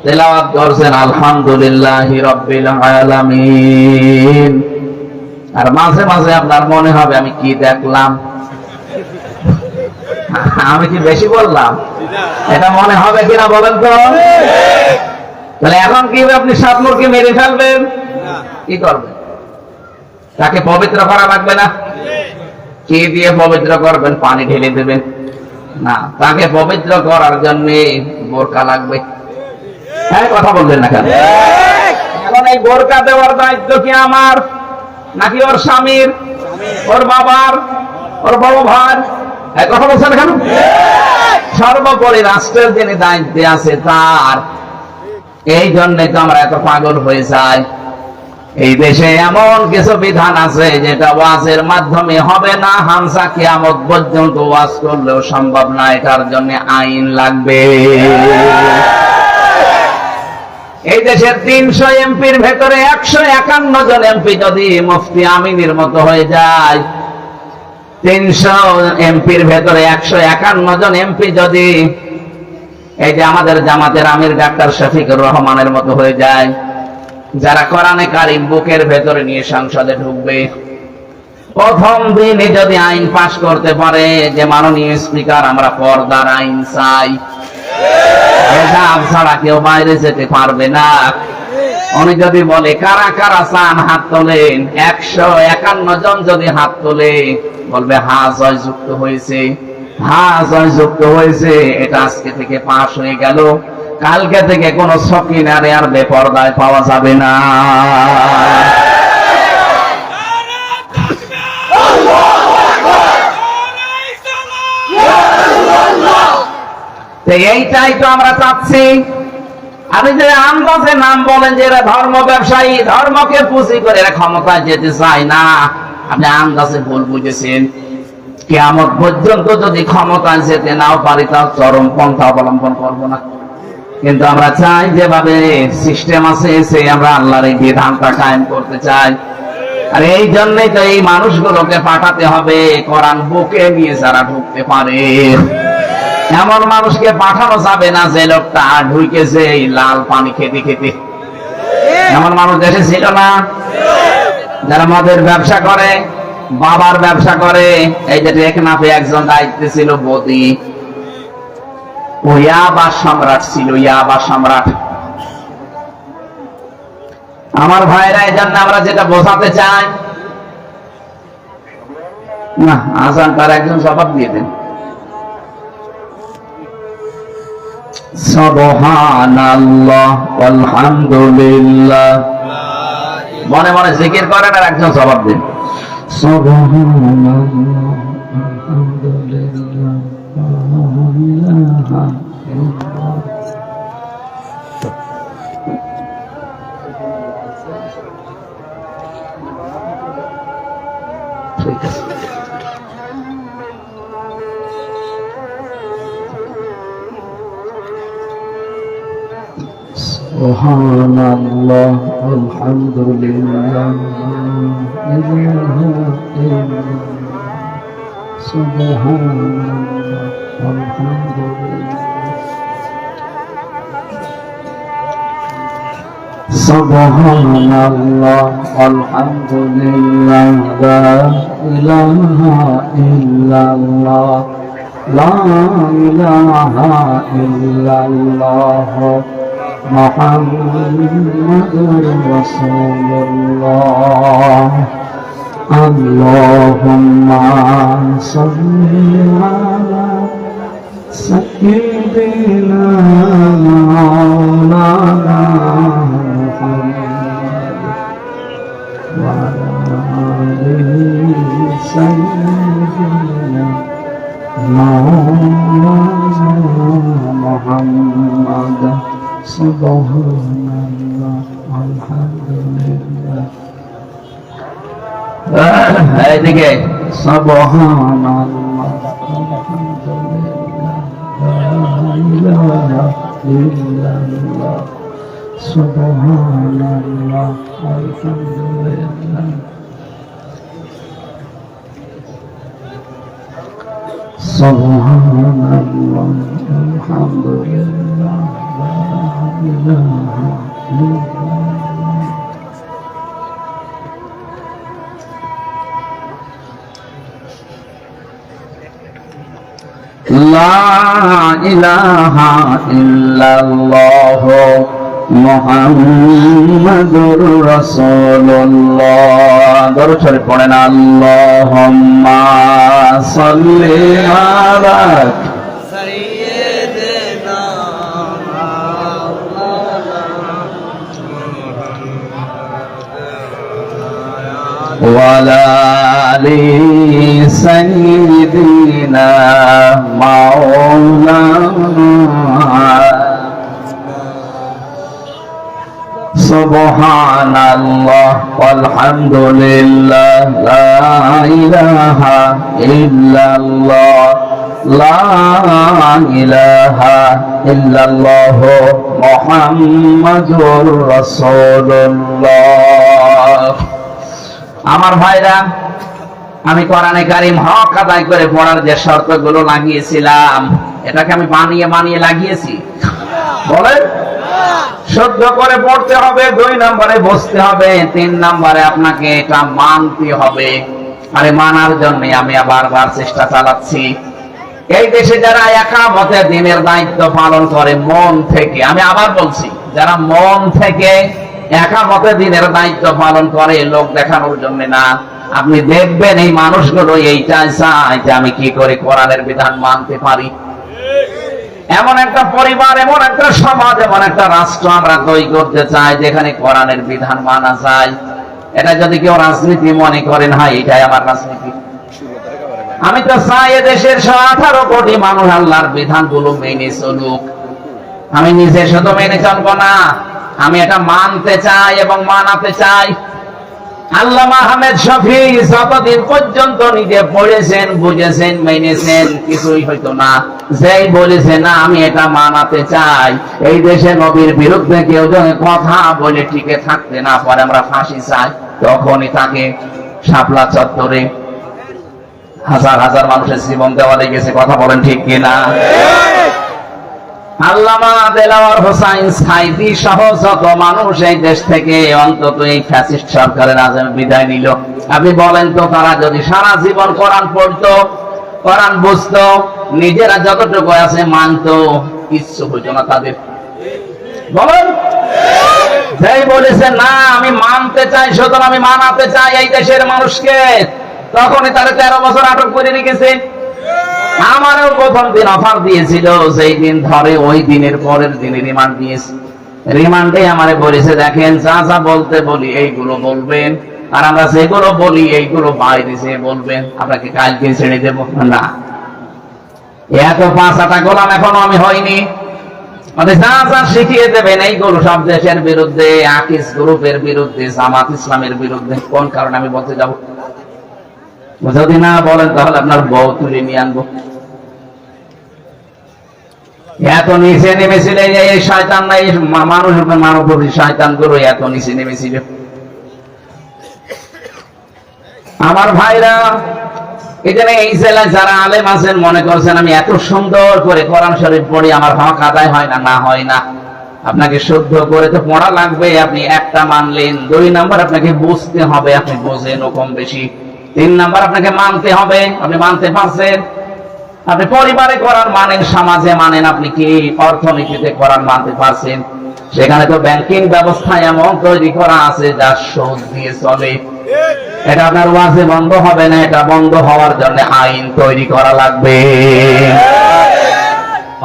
তেলাওয়াত করছেন আলহামদুলিল্লাহি রাব্বিল আলামিন। আর মাঝে মাঝে আপনার মনে হবে আমি কি দেখলাম, আমি কি বেশি বললাম? এটা মনে হবে কিনা বলেন তো? তাহলে এখন কি আপনি শাবনূরকে মেরে ফেলবেন? কি করবেন? তাকে পবিত্র করা লাগবে না? কি দিয়ে পবিত্র করবেন? পানি ঢেলে দেবেন না, তাকে পবিত্র করার জন্য বোরকা লাগবে। হ্যাঁ, কথা বলবেন না কেন? এখন এই বোরকা দেওয়ার দায়িত্ব কি আমার নাকি ওর স্বামীর, ওর বাবার, ওর বড় ভাই? কথা বলছেন কেন? সর্বোপরি রাষ্ট্রের যিনি দায়িত্বে আছে তার। এই জন্য তো আমরা এত পাগল হয়ে যাই। এই দেশে এমন কিছু বিধান আছে যেটা ওয়াজের মাধ্যমে হবে না, হামসা কিয়ামত পর্যন্ত ওয়াজ করলেও সম্ভব না, এটার জন্য আইন লাগবে। এই দেশের 300 এমপির ভেতরে 151 জন এমপি যদি মুফতি আমিনের মতো হয়ে যায়, 300 এমপির ভেতরে 151 জন এমপি যদি এই যে আমাদের জামাতের আমির ডাক্তার শফিকুর রহমানের মতো হয়ে যায়, যারা কোরআনে কারিম বুকের ভেতরে নিয়ে সংসদে ঢুকবে, প্রথম দিনে যদি আইন পাশ করতে পারে যে মাননীয় স্পিকার আমরা পর্দার আইন চাই, হিজাব ছাড়া কেউ বাইরে যেতে পারবে না, উনি যদি বলে কারা কারা চান হাত তোলেন, 151 জন যদি হাত তোলে, বলবে হ্যাঁ জয়যুক্ত হয়েছে, হ্যাঁ জয়যুক্ত হয়েছে, এটা আজকে থেকে পাশ হয়ে গেল, কালকে থেকে কোন সকিনারে আর বেপরদায় পাওয়া যাবে না। এইটাই তো আমরা চাচ্ছি। আপনি যে আন্দাজে নাম বলেন যে এরা ধর্ম ব্যবসায়ী, ধর্মকে পুঁজি করে এরা ক্ষমতায় যেতে চায় না, আপনি আন্দাজে ভুল বুঝেছেন। কিয়ামত পর্যন্ত যদি ক্ষমতায় যেতে নাও পারি তাও চরম পন্থা অবলম্বন করবো না। কিন্তু আমরা চাই যেভাবে সিস্টেম আছে সে আমরা আল্লাহর এই বিধানটা কায়েম করতে চাই। আর এই জন্যই তো এই মানুষগুলোকে পাঠাতে হবে কোরআন বুকে নিয়ে যারা ঢুকতে পারে। এমন মানুষকে পাঠানো যাবে না যে লোকটা ঢুকেছে এই লাল পানি খেতে খেতে। এমন মানুষ দেশে ছিল না? যারা মদের ব্যবসা করে, বাবার ব্যবসা করে। এই যে টেকনাফে একজন দায়িত্বে ছিল বদি, ও ইয়াবা সম্রাট ছিল, ইয়াবা সম্রাট। আমার ভাইরা, এই জন্য আমরা যেটা বোঝাতে চাই না, আজান তার একজন জবাব দিয়ে দেন। সুবহানাল্লাহ আলহামদুলিল্লাহ, মনে মনে জিকির করেন আর একজন জবাব দেন। সুবহানাল্লাহ আলহামদুলিল্লাহ। ঠিক আছে। সুবহানাল্লাহ আলহামদুলিল্লাহ সুবহানাল্লাহ আলহামদুলিল্লাহ সুবহানাল্লাহ আলহামদুলিল্লাহ লা ইলাহা ইল্লাল্লাহ লা ইলাহা ইল্লাল্লাহ মুহাম্মাদুর রাসূলুল্লাহ। আল্লাহুম্মা সাল্লি আলা সাইয়্যিদিনা মাওলানা মুহাম্মাদ ওয়া আলা سيدنا مولانا محمد سبحان الله الحمد لله এইদিকে سبحان الله الحمد لله لا إله إلا الله سبحان الله الحمد لله سبحان الله الحمد لله لا إله إلا الله لا إله إلا الله মুহাম্মাদুর রাসূলুল্লাহ। দরুদ শরীফ পড়েন। আল্লাহুম্মা সাল্লি আলা সাইয়্যিদিনা ওয়া আলা আলি সাইয়্যিদিনা মাওলানা সুবহানাল্লাহ ওয়ালহামদুলিল্লাহ লা ইলাহা ইল্লাল্লাহ লা ইলাহা ইল্লাল্লাহ মুহাম্মাদুর রাসূলুল্লাহ। আমার ভাইরা, আমি কোরআনে কারীম হক আদায় করে পড়ার যে শর্তগুলো লাগিয়েছিলাম, এটাকে আমি বানিয়ে লাগিয়েছি? বলেন। শুদ্ধ করে পড়তে হবে, 2 নম্বরে বসতে হবে, 3 নম্বরে আপনাকে এটা মানতে হবে। আরে মানার জন্য আমি বারবার চেষ্টা চালাচ্ছি। এই দেশে যারা একামতে দিনের দায়িত্ব পালন করে মন থেকে, আমি আবার বলছি, যারা মন থেকে একামতে দিনের দায়িত্ব পালন করে লোক দেখানোর জন্য না, আপনি দেখবেন এই মানুষগুলো এইটাই চায় যে আমি কি করে কোরআনের বিধান মানতে পারি। এমন একটা পরিবার, এমন একটা সমাজ, এমন একটা রাষ্ট্র আমরা তৈরি করতে চাই যেখানে কোরআনের বিধান মানা যায়। এটা যদি কেউ রাজনীতি মনে করেন, হয় এটাই আমার রাজনীতি। আমি তো চাই দেশের 18 কোটি মানুষ আল্লাহর বিধানগুলো মেনে চলুক। আমি নিজে শুধু মেনে চলবো না, আমি এটা মানতে চাই এবং মানাতে চাই। আল্লামা আহমেদ শফী যতদিন পর্যন্ত নিজে পড়েছেন, বুঝেছেন, মেনেছেন, কিছুই হইতো না। যেই বলেছে না আমি এটা মানাতে চাই, এই দেশে নবীর বিরুদ্ধে কেউ যদি কথা বলে টিকে থাকতে না পারে, আমরা ফাঁসি চাই, তখনই তাকে শাপলা চত্বরে হাজার হাজার মানুষের জীবন দেওয়া লেগেছে। কথা বলেন ঠিক কিনা? আল্লামা দেলাওয়ার হোসাইন সাইদি সহ যত মানুষ এই দেশ থেকে অন্তত এই ফ্যাসিস্ট সরকারের আজমে বিদায় নিল, আপনি বলেন তো তারা যদি সারা জীবন কোরআন পড়তো, কোরআন বুঝতো, নিজেরা যতটুকু আছে মানতো, কিচ্ছু হইতো না তাদের। বলেন। যেই বলেছে না আমি মানতে চাই, সুতরাং আমি মানাতে চাই এই দেশের মানুষকে, তখনই তারা 13 বছর আটক করে রেখেছে। আমারও প্রথম দিন অফার দিয়েছিল, সেই দিন ধরে ওই দিনের পরের দিনে রিমান্ড দিয়েছে। রিমান্ডে আমারে বলেছে, দেখেন যা যা বলতে বলি এইগুলো বলবেন, আর আমরা যেগুলো বলি এইগুলো বাইরে যেয়ে বলবেন, আপনাকে কালকে ছেড়ে দেব না। এত 5-8 গোলাম এখনো আমি হইনি। মানে যা যা শিখিয়ে দেবেন এইগুলো সব দেশের বিরুদ্ধে, আকিস গ্রুপের বিরুদ্ধে, জামাত ইসলামের বিরুদ্ধে। কোন কারণে আমি বলতে যাব? যদি না বলেন তাহলে আপনার বউ তুলে নিয়ে আনবো। এত নিচে নেমেছিল এই শয়তান, না এই মানুষের মানব শয়তান গুলো এত নিচে নেমেছিল। আমার ভাইরা, এখানে এই জেলায় যারা আলেম আছেন মনে করছেন আমি এত সুন্দর করে কোরআন শরীফ পড়ি, আমার হক আদায় হয় না। না হয় না, আপনাকে শুদ্ধ করে তো পড়া লাগবে। আপনি একটা মানলেন, 2 নম্বর আপনাকে বুঝতে হবে, আপনি বোঝেন ও কম বেশি। 3 নম্বর আপনাকে মানতে হবে, আপনি মানতে পারছেন। আপনি পরিবারে কোরআন মানেন, সমাজে মানেন, আপনি কি অর্থনীতিতে কোরআন মানতে পারছেন? সেখানে তো ব্যাংকিং ব্যবস্থা এমন তৈরি করা আছে যা সুদ দিয়ে চলে। এটা আপনার ওয়াজে বন্ধ হবে না, এটা বন্ধ হওয়ার জন্য আইন তৈরি করা লাগবে।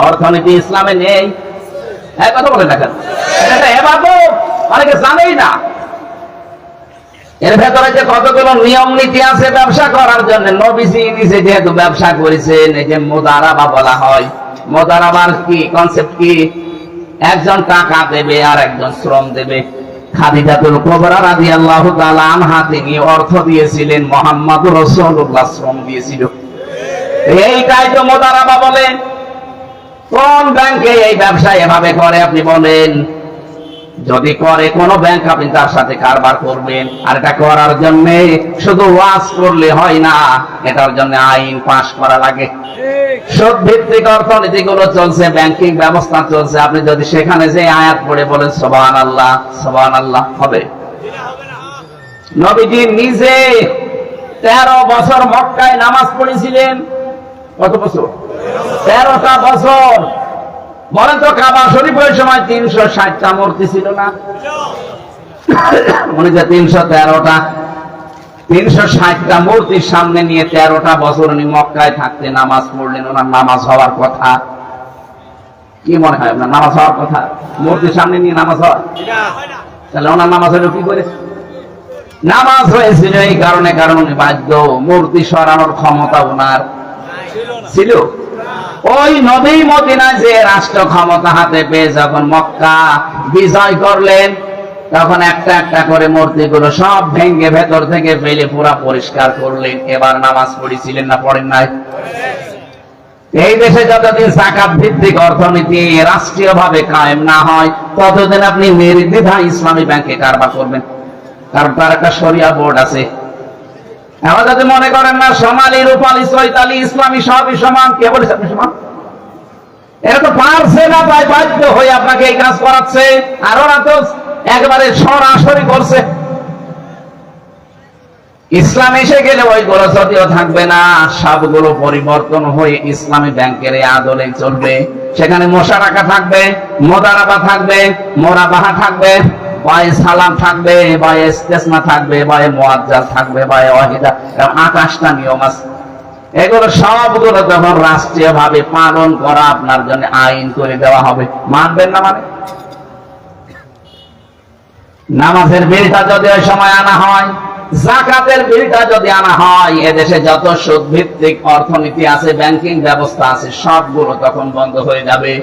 অর্থনীতি ইসলামে নেই, কথা বলে দেখেন, এটা ইবাদত, অনেকে জানেই না। এর ভেতরে যে কতগুলো নিয়ম নীতি আছে ব্যবসা করার জন্য, নবীজি নিজে যেহেতু ব্যবসা করেছেন, এই যে মুদারাবা বলা হয়, মুদারাবার কি কনসেপ্ট কি? একজন টাকা দেবে আর একজন শ্রম দেবে। খাদিজাতুল কুবরা রাদিয়াল্লাহু তাআলা আনহা তিনি অর্থ দিয়েছিলেন, মুহাম্মদুর রাসূলুল্লাহ শ্রম দিয়েছিল। এইটাই তো মুদারাবা বলে। কোন ব্যাংকে এই ব্যবসা এভাবে করে আপনি বলেন? যদি করে কোন ব্যাংক, আপনি তার সাথে কারবার করবেন। আর এটা করার জন্য শুধু ওয়াজ করলে হয় না, এটার জন্য আইন পাশ করা লাগে। সুদ ভিত্তিক অর্থনীতি গুলো চলছে, ব্যাংকিং ব্যবস্থা চলছে। আপনি যদি সেখানে যে আয়াত পড়ে বলেন সুবহানাল্লাহ সুবহানাল্লাহ, হবে? নবীজি নিজে 13 বছর মক্কায় নামাজ পড়েছিলেন। কত বছর? 13টা বছর। বলেন তো, কাবা শরীফের সময় 360টা মূর্তি ছিল না? উনি যে 360টা মূর্তির সামনে নিয়ে 13টা বছর উনি মক্কায় থাকতে নামাজ পড়লেন। ওনার নামাজ হওয়ার কথা? কি মনে হয় আপনার নামাজ হওয়ার কথা? মূর্তির সামনে নিয়ে নামাজ হয়? তাহলে ওনার নামাজ হলো কি করে? নামাজ হয়েছিল এই কারণে, কারণ উনি বাধ্য, মূর্তি সরানোর ক্ষমতা ওনার ছিল। ওই নবী মদিনায় যে রাষ্ট্র ক্ষমতা হাতে পেয়ে যখন মক্কা বিজয় করলেন, তখন একটা একটা করে মূর্তিগুলো সব ভেঙে ভেতর থেকে ফেলে পুরা পরিষ্কার করলেন। এবার নামাজ পড়েছিলেন না পড়েন নাই? এই দেশে যতদিন যাকাত ভিত্তিক অর্থনীতি রাষ্ট্রীয় ভাবে কায়েম না হয়, ততদিন আপনি নির্দ্বিধায় ইসলামী ব্যাংকে কারবার করবেন, কারণ তার একটা শরিয়া বোর্ড আছে। এবার যদি মনে করেন না সোনালী, রূপালী, চৈতালি, ইসলামী সবই সমান, কে বলেছে আপনি সমান? এরা তো পারছে না, তাই বাধ্য হয়ে আপনাকে এই কাজ করাচ্ছে। আর ওরা তো একবারে সরাসরি করছে। ইসলাম এসে গেলে ওইগুলো যদিও থাকবে না, সবগুলো পরিবর্তন হয়ে ইসলামী ব্যাংকের আদলে চলবে। সেখানে মোশারাকা থাকবে, মুদারাবা থাকবে, মোরাবাহা থাকবে, বায়ে সালাম থাকবে, বায়ে ইস্তেসনা থাকবে, বায়ে মুআজ্জাল থাকবে, বায়ে ওয়াহিদা। 28টা নিয়ম আছে। এগুলো সবগুলো যখন রাষ্ট্রীয় ভাবে পালন করা আপনার জন্য আইন করে দেওয়া হবে, মানবেন না? মানে নামাজের বিলটা যদি ওই সময় আনা হয়, যাকাতের বিলটা যদি আনা হয়, এদেশে যত সুদ ভিত্তিক অর্থনীতি আছে, ব্যাংকিং ব্যবস্থা আছে, সবগুলো তখন বন্ধ হয়ে যাবে।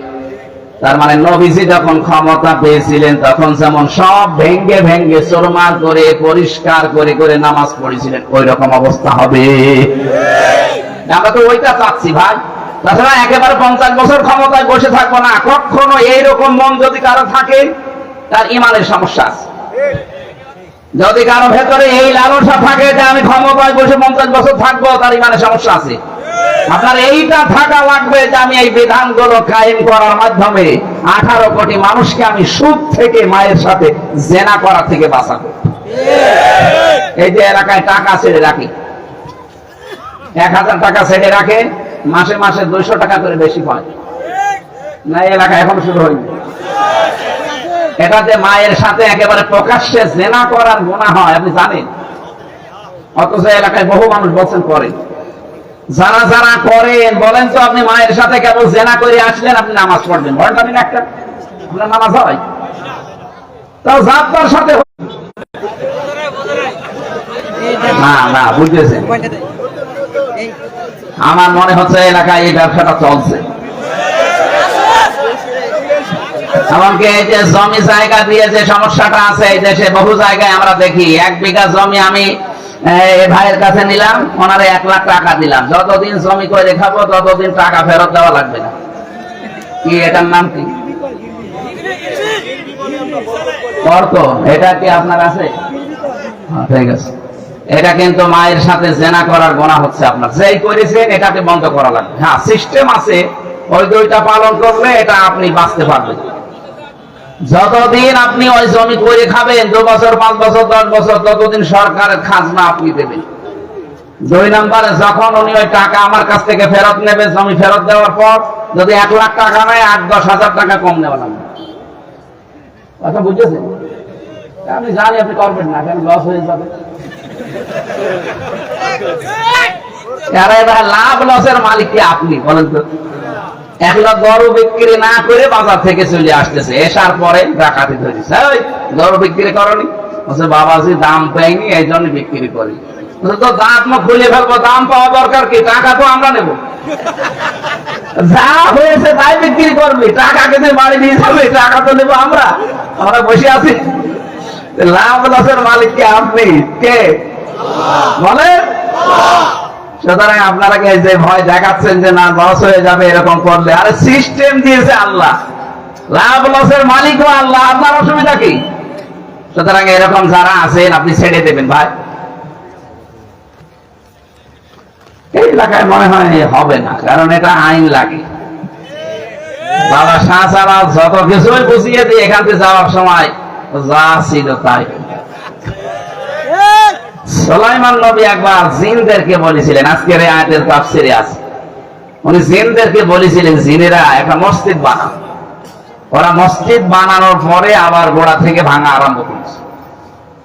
তার মানে নবীজি যখন ক্ষমতা পেয়েছিলেন, তখন যেমন সব ভেঙ্গে ভেঙ্গে চুরমার করে পরিষ্কার করে করে নামাজ পড়েছিলেন, ওই রকম অবস্থা হবে। আমরা তো ওইটা চাচ্ছি ভাই। তাছাড়া একেবারে 50 বছর ক্ষমতায় বসে থাকবো না কখনো। এইরকম মন যদি কারো থাকে, তার ইমানের সমস্যা আছে। যদি কারো ভেতরে এই লালসা থাকে যে আমি ক্ষমতায় বসে 50 বছর থাকবো, তার ইমানের সমস্যা আছে। আপনার এইটা থাকা লাগবে যে আমি এই বিধানগুলো কায়েম করার মাধ্যমে 18 কোটি মানুষকে আমি সুদ থেকে, মায়ের সাথে জেনা করা থেকে বাঁচাবো। এই যে এলাকায় টাকা ছেড়ে রাখি, 1000 টাকা ছেড়ে রাখে, মাসে মাসে 200 টাকা করে বেশি পায় না? এই এলাকায় এখনো শুরু হয়নি। এটাতে মায়ের সাথে একেবারে প্রকাশ্যে জেনা করার গুনাহ হয়, আপনি জানেন? অথচ এলাকায় বহু মানুষ বলছেন করেন। যারা যারা করেন, বলেন তো আপনি মায়ের সাথে কেবল জেনা করে আসলেন, আপনি নামাজ পড়বেন, ঘন্টাদিন একটা আপনার নামাজ হয়? তাও যার সাথে না না, বুঝতেছেন? আমার মনে হচ্ছে এলাকায় এই ব্যবসাটা চলছে। এমনকি এই যে জমি জায়গা দিয়ে যে সমস্যাটা আছে এই দেশে, বহু জায়গায় আমরা দেখি 1 বিঘা জমি আমি ভাইয়ের কাছে নিলাম, ওনারে 1 লাখ টাকা দিলাম, যতদিন জমি করে খাবো ততদিন টাকা ফেরত দেওয়া লাগবে না। কি এটার নাম কি? অর্থ। এটা কি আপনার আছে? ঠিক আছে। এটা কিন্তু মায়ের সাথে জেনা করার গুনাহ হচ্ছে আপনার। যেই করেছেন এটাকে বন্ধ করা লাগবে। হ্যাঁ, সিস্টেম আছে, ওই 2টা পালন করলে এটা আপনি বাঁচতে পারবেন। যতদিন আপনি ওই জমি করে খাবেন, 2 বছর, 5 বছর, 10 বছর, ততদিন সরকারের খাজনা আপনি দেবেন। 2 নম্বরে যখন উনি ওই টাকা আমার কাছ থেকে ফেরত নেবে, জমি ফেরত দেওয়ার পর যদি 1 লাখ টাকা নেয়, 8-10 হাজার টাকা কম নেওয়া লাগবে। কথা বুঝেছেন? আমি জানি আপনি করবেন না, কেন লস হয়ে যাবে। লাভ লসের মালিক কি আপনি বলেন তো? 1 লাখ গরু বিক্রি না করে বাজার থেকে চলে আসতেছে, এসার পরে ডাকাতি ধরেছে, গরু বিক্রি করনি, বলছে বাবাজি দাম পাইনি এই জন্য বিক্রি করি। তো দাঁত মুখ খুলে ফেলবো, দাম পাওয়া দরকার কি, টাকা তো আমরা নেব, যা হয়েছে তাই বিক্রি করবি, টাকা কেটে বাড়ি নিয়ে যাবে, টাকা তো নেবো আমরা, আমরা বসে আছি। লাভ লসের মালিক কে? আপনি কে বলেন? সুতরাং আপনারা যে ভয় দেখাচ্ছেন যে না লস হয়ে যাবে এরকম করলে, আরে সিস্টেম দিয়েছে আল্লাহ, লাভ লসের মালিকও আল্লাহ, আপনার অসুবিধা কি? সুতরাং এরকম যারা আছেন আপনি ছেড়ে দেবেন ভাই। এই এলাকায় মনে হয় হবে না, কারণ এটা আইন লাগে। বাবা শাহ সারা যত কিছুই বুঝিয়ে দিয়ে এখান থেকে যাওয়ার সময় যা ছিল তাই। সুলাইমান নবী একবার জিনদেরকে বলেছিলেন, আজকের এই আয়াতের তাফসিরে আছে, উনি জিনদেরকে বলেছিলেন জিনেরা একটা মসজিদ বানাও। ওরা মসজিদ বানানোর পরে আবার গোড়া থেকে ভাঙা আরম্ভ করেছে।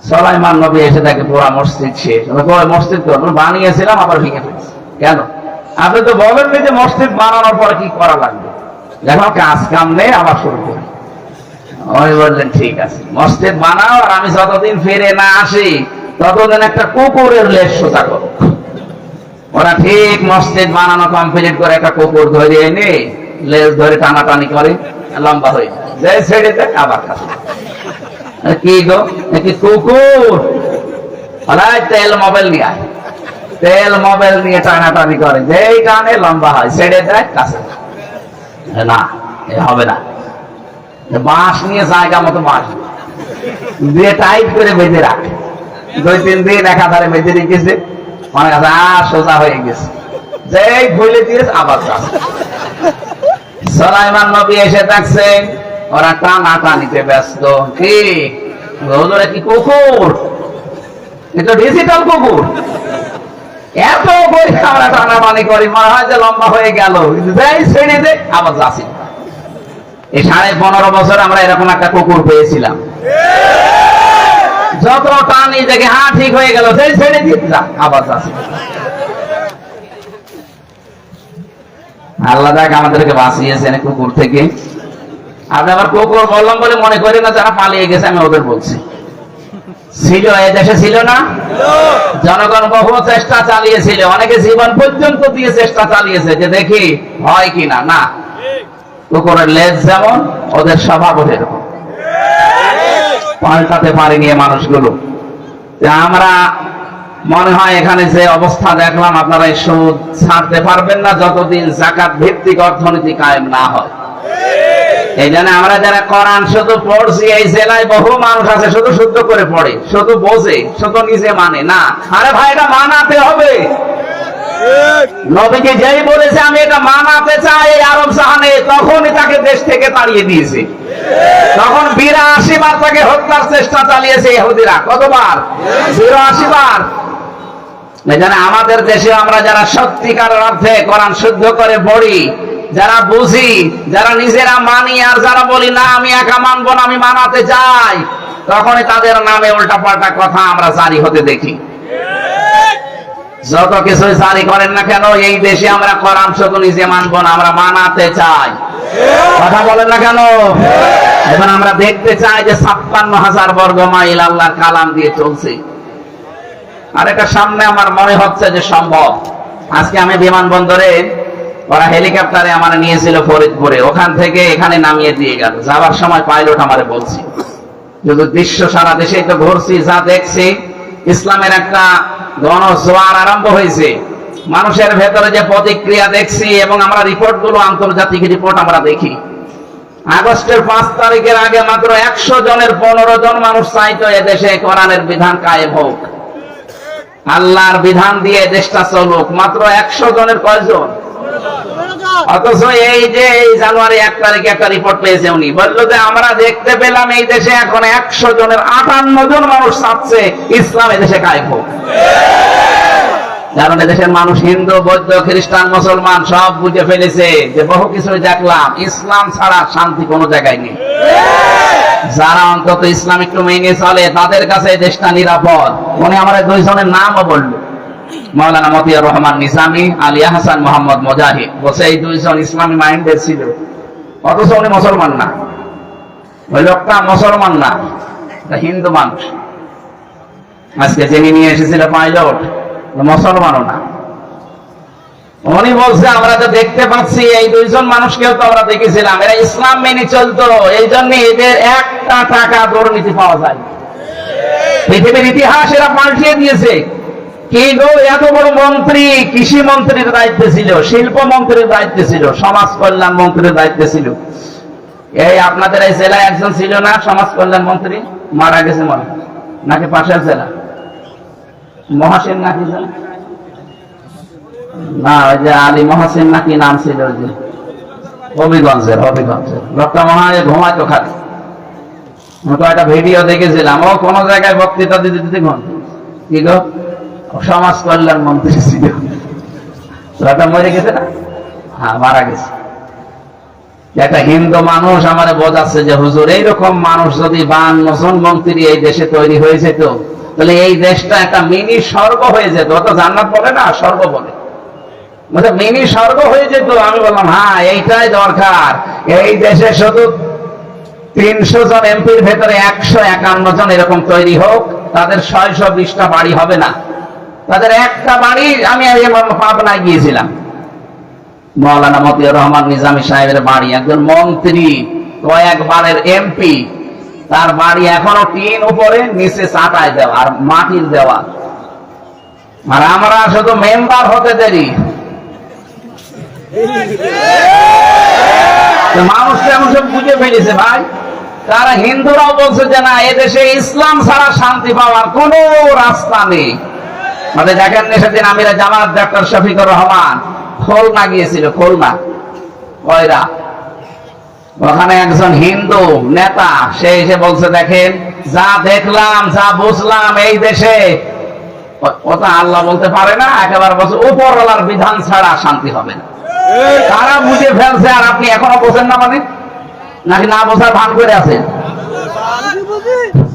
সুলাইমান নবী এসে তাকে পুরা মসজিদ শেষ, মসজিদ বানিয়েছিলাম আবার ভেঙে ফেলেছে। কেন? আপনি তো বলেননি যে মসজিদ বানানোর পরে কি করা লাগবে, যখন কাজ কাম নেই আবার শুরু করি। ওই বললেন ঠিক আছে মসজিদ বানাও, আর আমি যতদিন ফিরে না আসি ততদিন একটা কুকুরের লেজ সোজা করো। ওরা ঠিক মসজিদ বানানো কমপ্লিট করে একটা কুকুর ধরে এনে লেজ ধরে টানাটানি করে, লম্বা হয়ে যায়, ছেড়ে দেয় আবার কাছে। কি গো কি কুকুর? তেল মোবাইল নিয়ে আয়, তেল মোবাইল নিয়ে টানাটানি করে, যেই টানে লম্বা হয়, ছেড়ে দেয় কাছে। না এ হবে না, বাঁশ নিয়ে জায়গা মতো বাঁশ দিয়ে টাইট করে বেঁধে রাখে। 2-3 দিন একাধারে বেঁধে রেখেছে, মনে কাছে সোজা হয়ে গেছে, যেই ভুলে দিয়েছে আবার কাছে। সুলাইমান নবী এসে থাকছেন, ওরা টানাটানিতে ব্যস্ত। কি ওরা কি কুকুর? এটা ডিজিটাল কুকুর, এত বই আমরা টানাটানি করি, মনে হয় যে লম্বা হয়ে গেল, যাই ছেড়ে দে আবার যাচ্ছি। এই 15.5 বছর আমরা এরকম একটা কুকুর পেয়েছিলাম, যত টানি দেখে হ্যাঁ ঠিক হয়ে গেল, সেই ছেড়ে দিয়ে যা আবার যাচ্ছি। আল্লাহ দেখ আমাদেরকে বাঁচিয়েছেন কুকুর থেকে। আপনি আবার কুকুর বললাম বলে মনে করি না যারা পালিয়ে গেছে আমি ওদের বলছি। ছিল এই দেশে ছিল না, জনগণ বহু চেষ্টা চালিয়েছিল, অনেকে জীবন পর্যন্ত দিয়ে চেষ্টা চালিয়েছে যে দেখি হয় কিনা। না, কুকুরের লেজ যেমন ওদের স্বভাব এরকম, পাল্টাতে পারেনি মানুষগুলো। আমরা মনে হয় এখানে যে অবস্থা দেখলাম, আপনারা এই সুদ ছাড়তে পারবেন না যতদিন যাকাত ভিত্তিক অর্থনীতি কায়েম না হয়। এই জন্য আমরা যারা কোরআন শুধু পড়ছি, এই জেলায় বহু মানুষ আছে শুধু শুদ্ধ করে পড়ে, শুধু বোঝে, শুধু নিজে মানে না। আরে ভাই এটা মানাতে হবে। নবীকে যেই বলেছে আমি এটা মানাতে চাই এই আরব জাহানে, তখনই তাকে দেশ থেকে তাড়িয়ে দিয়েছে। তখন 82 বার তাকে হত্যার চেষ্টা চালিয়েছে ইহুদিরা। কতবার? 82 বার। এখানে আমাদের দেশে আমরা যারা সত্যিকার অর্থে কোরআন শুদ্ধ করে পড়ি, যারা বুঝি, যারা নিজেরা মানি, আর যারা বলি না আমি একা মানবো না আমি মানাতে চাই, তখনই তাদের নামে উল্টাপাল্টা কথা আমরা জারি হতে দেখি। যত কিছু জারি করেন না কেন, এই দেশে আমরা কোরআন শুধু নিজে মানবো না, আমরা মানাতে চাই। কথা বলেন না কেন? এখন আমরা দেখতে চাই যে 56,000 বর্গ মাইল আল্লাহর কালাম দিয়ে চলছে। আর এটা সামনে আমার মনে হচ্ছে যে সম্ভব। আজকে আমি বিমানবন্দরে, ওরা হেলিকপ্টারে আমার নিয়েছিল ফরিদপুরে, ওখান থেকে এখানে নামিয়ে দিয়ে গেল। যাওয়ার সময় পাইলট আমারে বলছি, যদি দৃশ্য সারা দেশেই তো ঘুরছি, যা দেখছি ইসলামের একটা গণজোয়ার আরম্ভ হয়েছে, মানুষের ভেতরে যে প্রতিক্রিয়া দেখছি, এবং আমরা রিপোর্ট গুলো আন্তর্জাতিক রিপোর্ট আমরা দেখি। আগস্টের 5 তারিখের আগে মাত্র 100 জনের 15 জন মানুষ চাইতো এদেশে কোরআনের বিধান কায়েম হোক, আল্লাহর বিধান দিয়ে দেশটা চলুক। মাত্র 100 জনের কয়জন? অথচ এই যে এই জানুয়ারি 1 তারিখে একটা রিপোর্ট পেয়েছে, উনি বললো যে আমরা দেখতে পেলাম এই দেশে এখন 100 জনের 58 জন মানুষ চাচ্ছে ইসলাম এদেশে কায়েম হোক। কারণ এদেশের মানুষ হিন্দু, বৌদ্ধ, খ্রিস্টান, মুসলমান সব বুঝে ফেলেছে যে বহু কিছু দেখলাম, ইসলাম ছাড়া শান্তি কোনো জায়গায় নেই। যারা অন্তত ইসলাম একটু মেনে চলে তাদের কাছে দেশটা নিরাপদ। উনি আমার 2 জনের নামও বললো, মাওলানা মতিয়ার রহমান নিজামী, আলিয়া হাসান মোহাম্মদ মুজাহিদ। বলছে এই 2 জন ইসলামী মাইন্ডেড ছিল, অথচ উনি মুসলমান না। ওই লোকটা মুসলমান না, হিন্দু মানুষ। আজকে যিনি নিয়ে এসেছিল পাইলট, মুসলমানও না। উনি বলছে আমরা তো দেখতে পাচ্ছি এই দুইজন মানুষকেও তো আমরা দেখেছিলাম, এরা ইসলাম মেনে চলতো, এই জন্য এদের একটা টাকা দুর্নীতি পাওয়া যায়। পৃথিবীর ইতিহাস এরা পাল্টিয়ে দিয়েছে। কি গো, এত বড় মন্ত্রী, কৃষি মন্ত্রীর দায়িত্বে ছিল, শিল্প মন্ত্রীর দায়িত্বে ছিল, সমাজ কল্যাণ মন্ত্রীর দায়িত্বে ছিল। এই আপনাদের এই জেলায় একজন ছিল না সমাজ কল্যাণ মন্ত্রী, মারা গেছে মনে হয়, নাকি পাশের জেলা মহাসেন নাকি জেলা? না, ওই যে আলী মহাসেন নাকি নাম ছিল, ওই যে হবিগঞ্জের লোকটা মনে হয় ঘুমাইতো খালি। একটা ভিডিও দেখেছিলাম, ও কোন জায়গায় বক্তৃতা দিতে দিতে কি গো সমাজ কল্যাণ মন্ত্রী ছিল। লোকটা মরে গেছে না? হ্যাঁ, মারা গেছে। একটা হিন্দু মানুষ আমারে বোঝাচ্ছে যে হুজুর এইরকম মানুষ যদি 52 জন মন্ত্রী এই দেশে তৈরি হয়ে যেত, তাহলে এই দেশটা একটা মিনি স্বর্গ হয়ে যেত। ও তো জান্নাত বলে না, স্বর্গ বলে, মিনি স্বর্গ হয়ে যেত। আমি বললাম হ্যাঁ, এইটাই দরকার। এই দেশে শুধু 300 জন এমপির ভেতরে 151 জন এরকম তৈরি হোক, তাদের 620টা বাড়ি হবে না, তাদের একটা বাড়ি। আমি পাবনায় গিয়েছিলাম, মৌলানা মতিউর রহমান নিজামী সাহেবের বাড়ি, একজন মন্ত্রী, কয়েকবারের এমপি, তার বাড়ি এখনো টিন উপরে, নিচে চাটাই দেওয়া আর মাটির দেওয়া। আর আমরা শুধু মেম্বার হতে দেরি। মানুষ এমন সব বুঝে ফেলেছে ভাই। তারা হিন্দুরাও বলছে যে না, এদেশে ইসলাম ছাড়া শান্তি পাওয়ার কোন রাস্তা নেই। আমাদের দেখেন সেদিন আমিরা জামাত ডক্টর শফিকুর রহমান খুলনা গিয়েছিল, খুলনা কয়রা, ওখানে একজন হিন্দু নেতা সে এসে বলছে দেখেন যা দেখলাম, যা বুঝলাম এই দেশে, ওটা আল্লাহ বলতে পারে না, একেবারে বলছে উপরওয়ালার বিধান ছাড়া শান্তি হবে না। তারা বুঝে ফেলছে আর আপনি এখনো বোঝেন না, মানে নাকি না বোঝার ভান করে আছেন?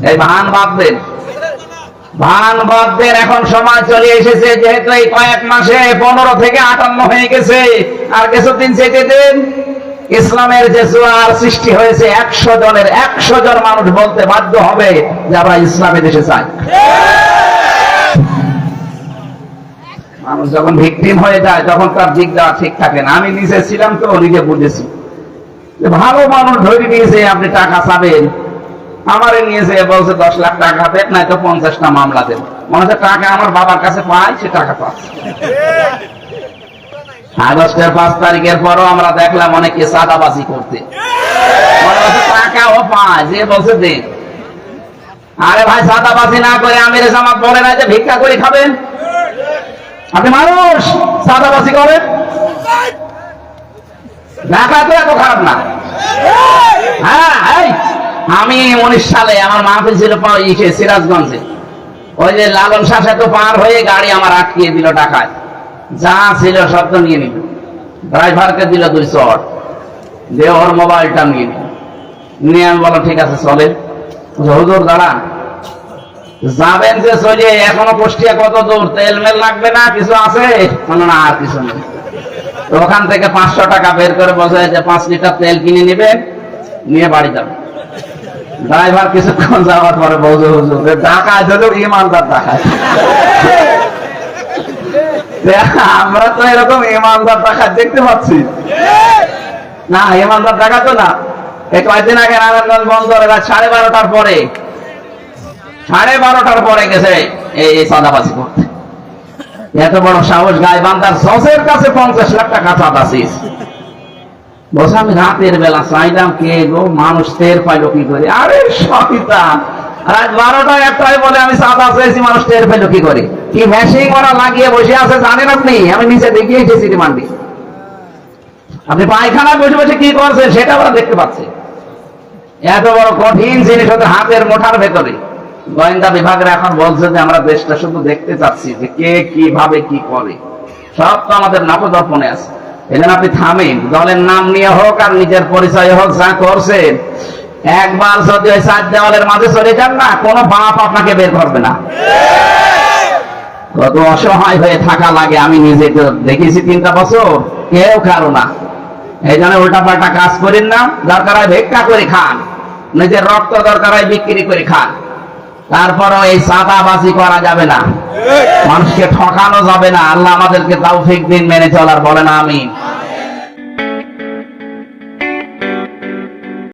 এই ভান বাদ দেন, ভান বাদ দেন। এখন সময় চলে এসেছে, যেহেতু এই কয়েক মাসে 15 থেকে 58 হয়ে গেছে, আর কিছুদিন যেতে দেন। ইসলামের যে জোয়ার সৃষ্টি হয়েছে, 100 জনের 100 জন মানুষ বলতে বাধ্য হবে যে আমরা ইসলামে দেশে চাই। মানুষ যখন ভিকটিম হয়ে যায় তখন তার দিক দেওয়া ঠিক থাকে না। আমি নিজে ছিলাম তো, নিজে বুঝেছি। ভালো মানুষ ধরে নিয়েছে আপনি টাকা চাবেন, আমারে নিয়েছে বলছে 10 লাখ টাকা দেন, নাই তো 50টা মামলা দেন। মনে হচ্ছে টাকা আমার বাবার কাছে পাই, সে টাকা পাচ্ছে। আগস্টের 5 তারিখের পরও আমরা দেখলাম অনেকে চাঁদাবাজি করতে, মনে হচ্ছে টাকাও পায়, যে বলছে দেন। আরে ভাই, চাঁদাবাজি না করে আমিরে জামাত বলে না যে ভিক্ষা করে খাবেন। আপনি মানুষ চাঁদাবাজি করেন, দেখা তো এত খারাপ না। হ্যাঁ, আমি 19 সালে আমার মাহফিল ছিল সিরাজগঞ্জে, ওই যে লালন শাহ তো পার হয়ে গাড়ি আমার আটকিয়ে দিল, টাকায় যা ছিল সব তো নিয়ে নিল, ড্রাইভারকে দিল 2 চট, দিয়ে ওর মোবাইলটা নিয়ে নিল। নিয়ে আমি বললাম ঠিক আছে চলেন। হুজুর দাঁড়ান, যাবেন যে চলে, এখনো কুষ্টিয়া কত দূর, তেল মেল লাগবে না, কিছু আছে? না, আর কিছু নেই। ওখান থেকে 500 টাকা বের করে বসে যে 5 লিটার তেল কিনে নেবেন, নিয়ে বাড়ি যাবেন। ড্রাইভার কিছুক্ষণ যাওয়ার পরে বলছে হুজুর ডাকায় ধরো, ইমানদার ডাকায়। আমরা তো এরকম ইমানদার ডাকাত দেখতে পাচ্ছি না, ইমানদার ডাকাত তো না। এই কয়েকদিন আগে নারায়ণগঞ্জ বন্দরে রাত 12:30টার পরে, 12:30টার পরে গেছে এই চাঁদাবাজি করতে। এত বড় সাহস, গাইবান্ধার জজের কাছে 50 লাখ টাকা চাঁদা শেষ। বলছে আমি রাতের বেলা চাইলাম, কে গো মানুষ টের পাইলো কি করে? আরে শয়তান, রাত 12টা 1টায় বলে আমি চাঁদা চাইছি, মানুষ টের পাইলো কি করে? কি মেশিন ওরা লাগিয়ে বসে আছে জানেন আপনি? আমি নিচে দেখিয়ে এসেছি রিমান্ডে। আপনি পায়খানায় বসে বসে কি করছেন সেটা ওরা দেখতে পাচ্ছে। এত বড় কঠিন জিনিস ওদের হাতের মুঠার ভেতরে। গোয়েন্দা বিভাগরা এখন বলছে যে আমরা দেশটা শুধু দেখতে চাচ্ছি যে কে কিভাবে কি করে, সব তো আমাদের নাপদর্পণে আছে। এজন্য আপনি থামেন, দলের নাম নিয়ে হোক আর নিজের পরিচয় হোক, যা করছেন, একবার যদি ওই 4 দেওয়ালের মাঝে চলে যান না, কোনো বাপ আপনাকে বের করবে না। কত অসহায় হয়ে থাকা লাগে, আমি নিজে তো দেখেছি 3টা বছর, কেউ কারো না। এই জন্য উল্টা পাল্টা কাজ করেন না, দরকার হয় ভিক্ষা করে খান, নিজের রক্ত দরকার হয় বিক্রি করে খান। তারপরও এই চাঁদাবাজি করা যাবে না, মানুষকে ঠকানো যাবে না। আল্লাহ আমাদেরকে তৌফিক দিন মেনে চলার, বলেন আমিন।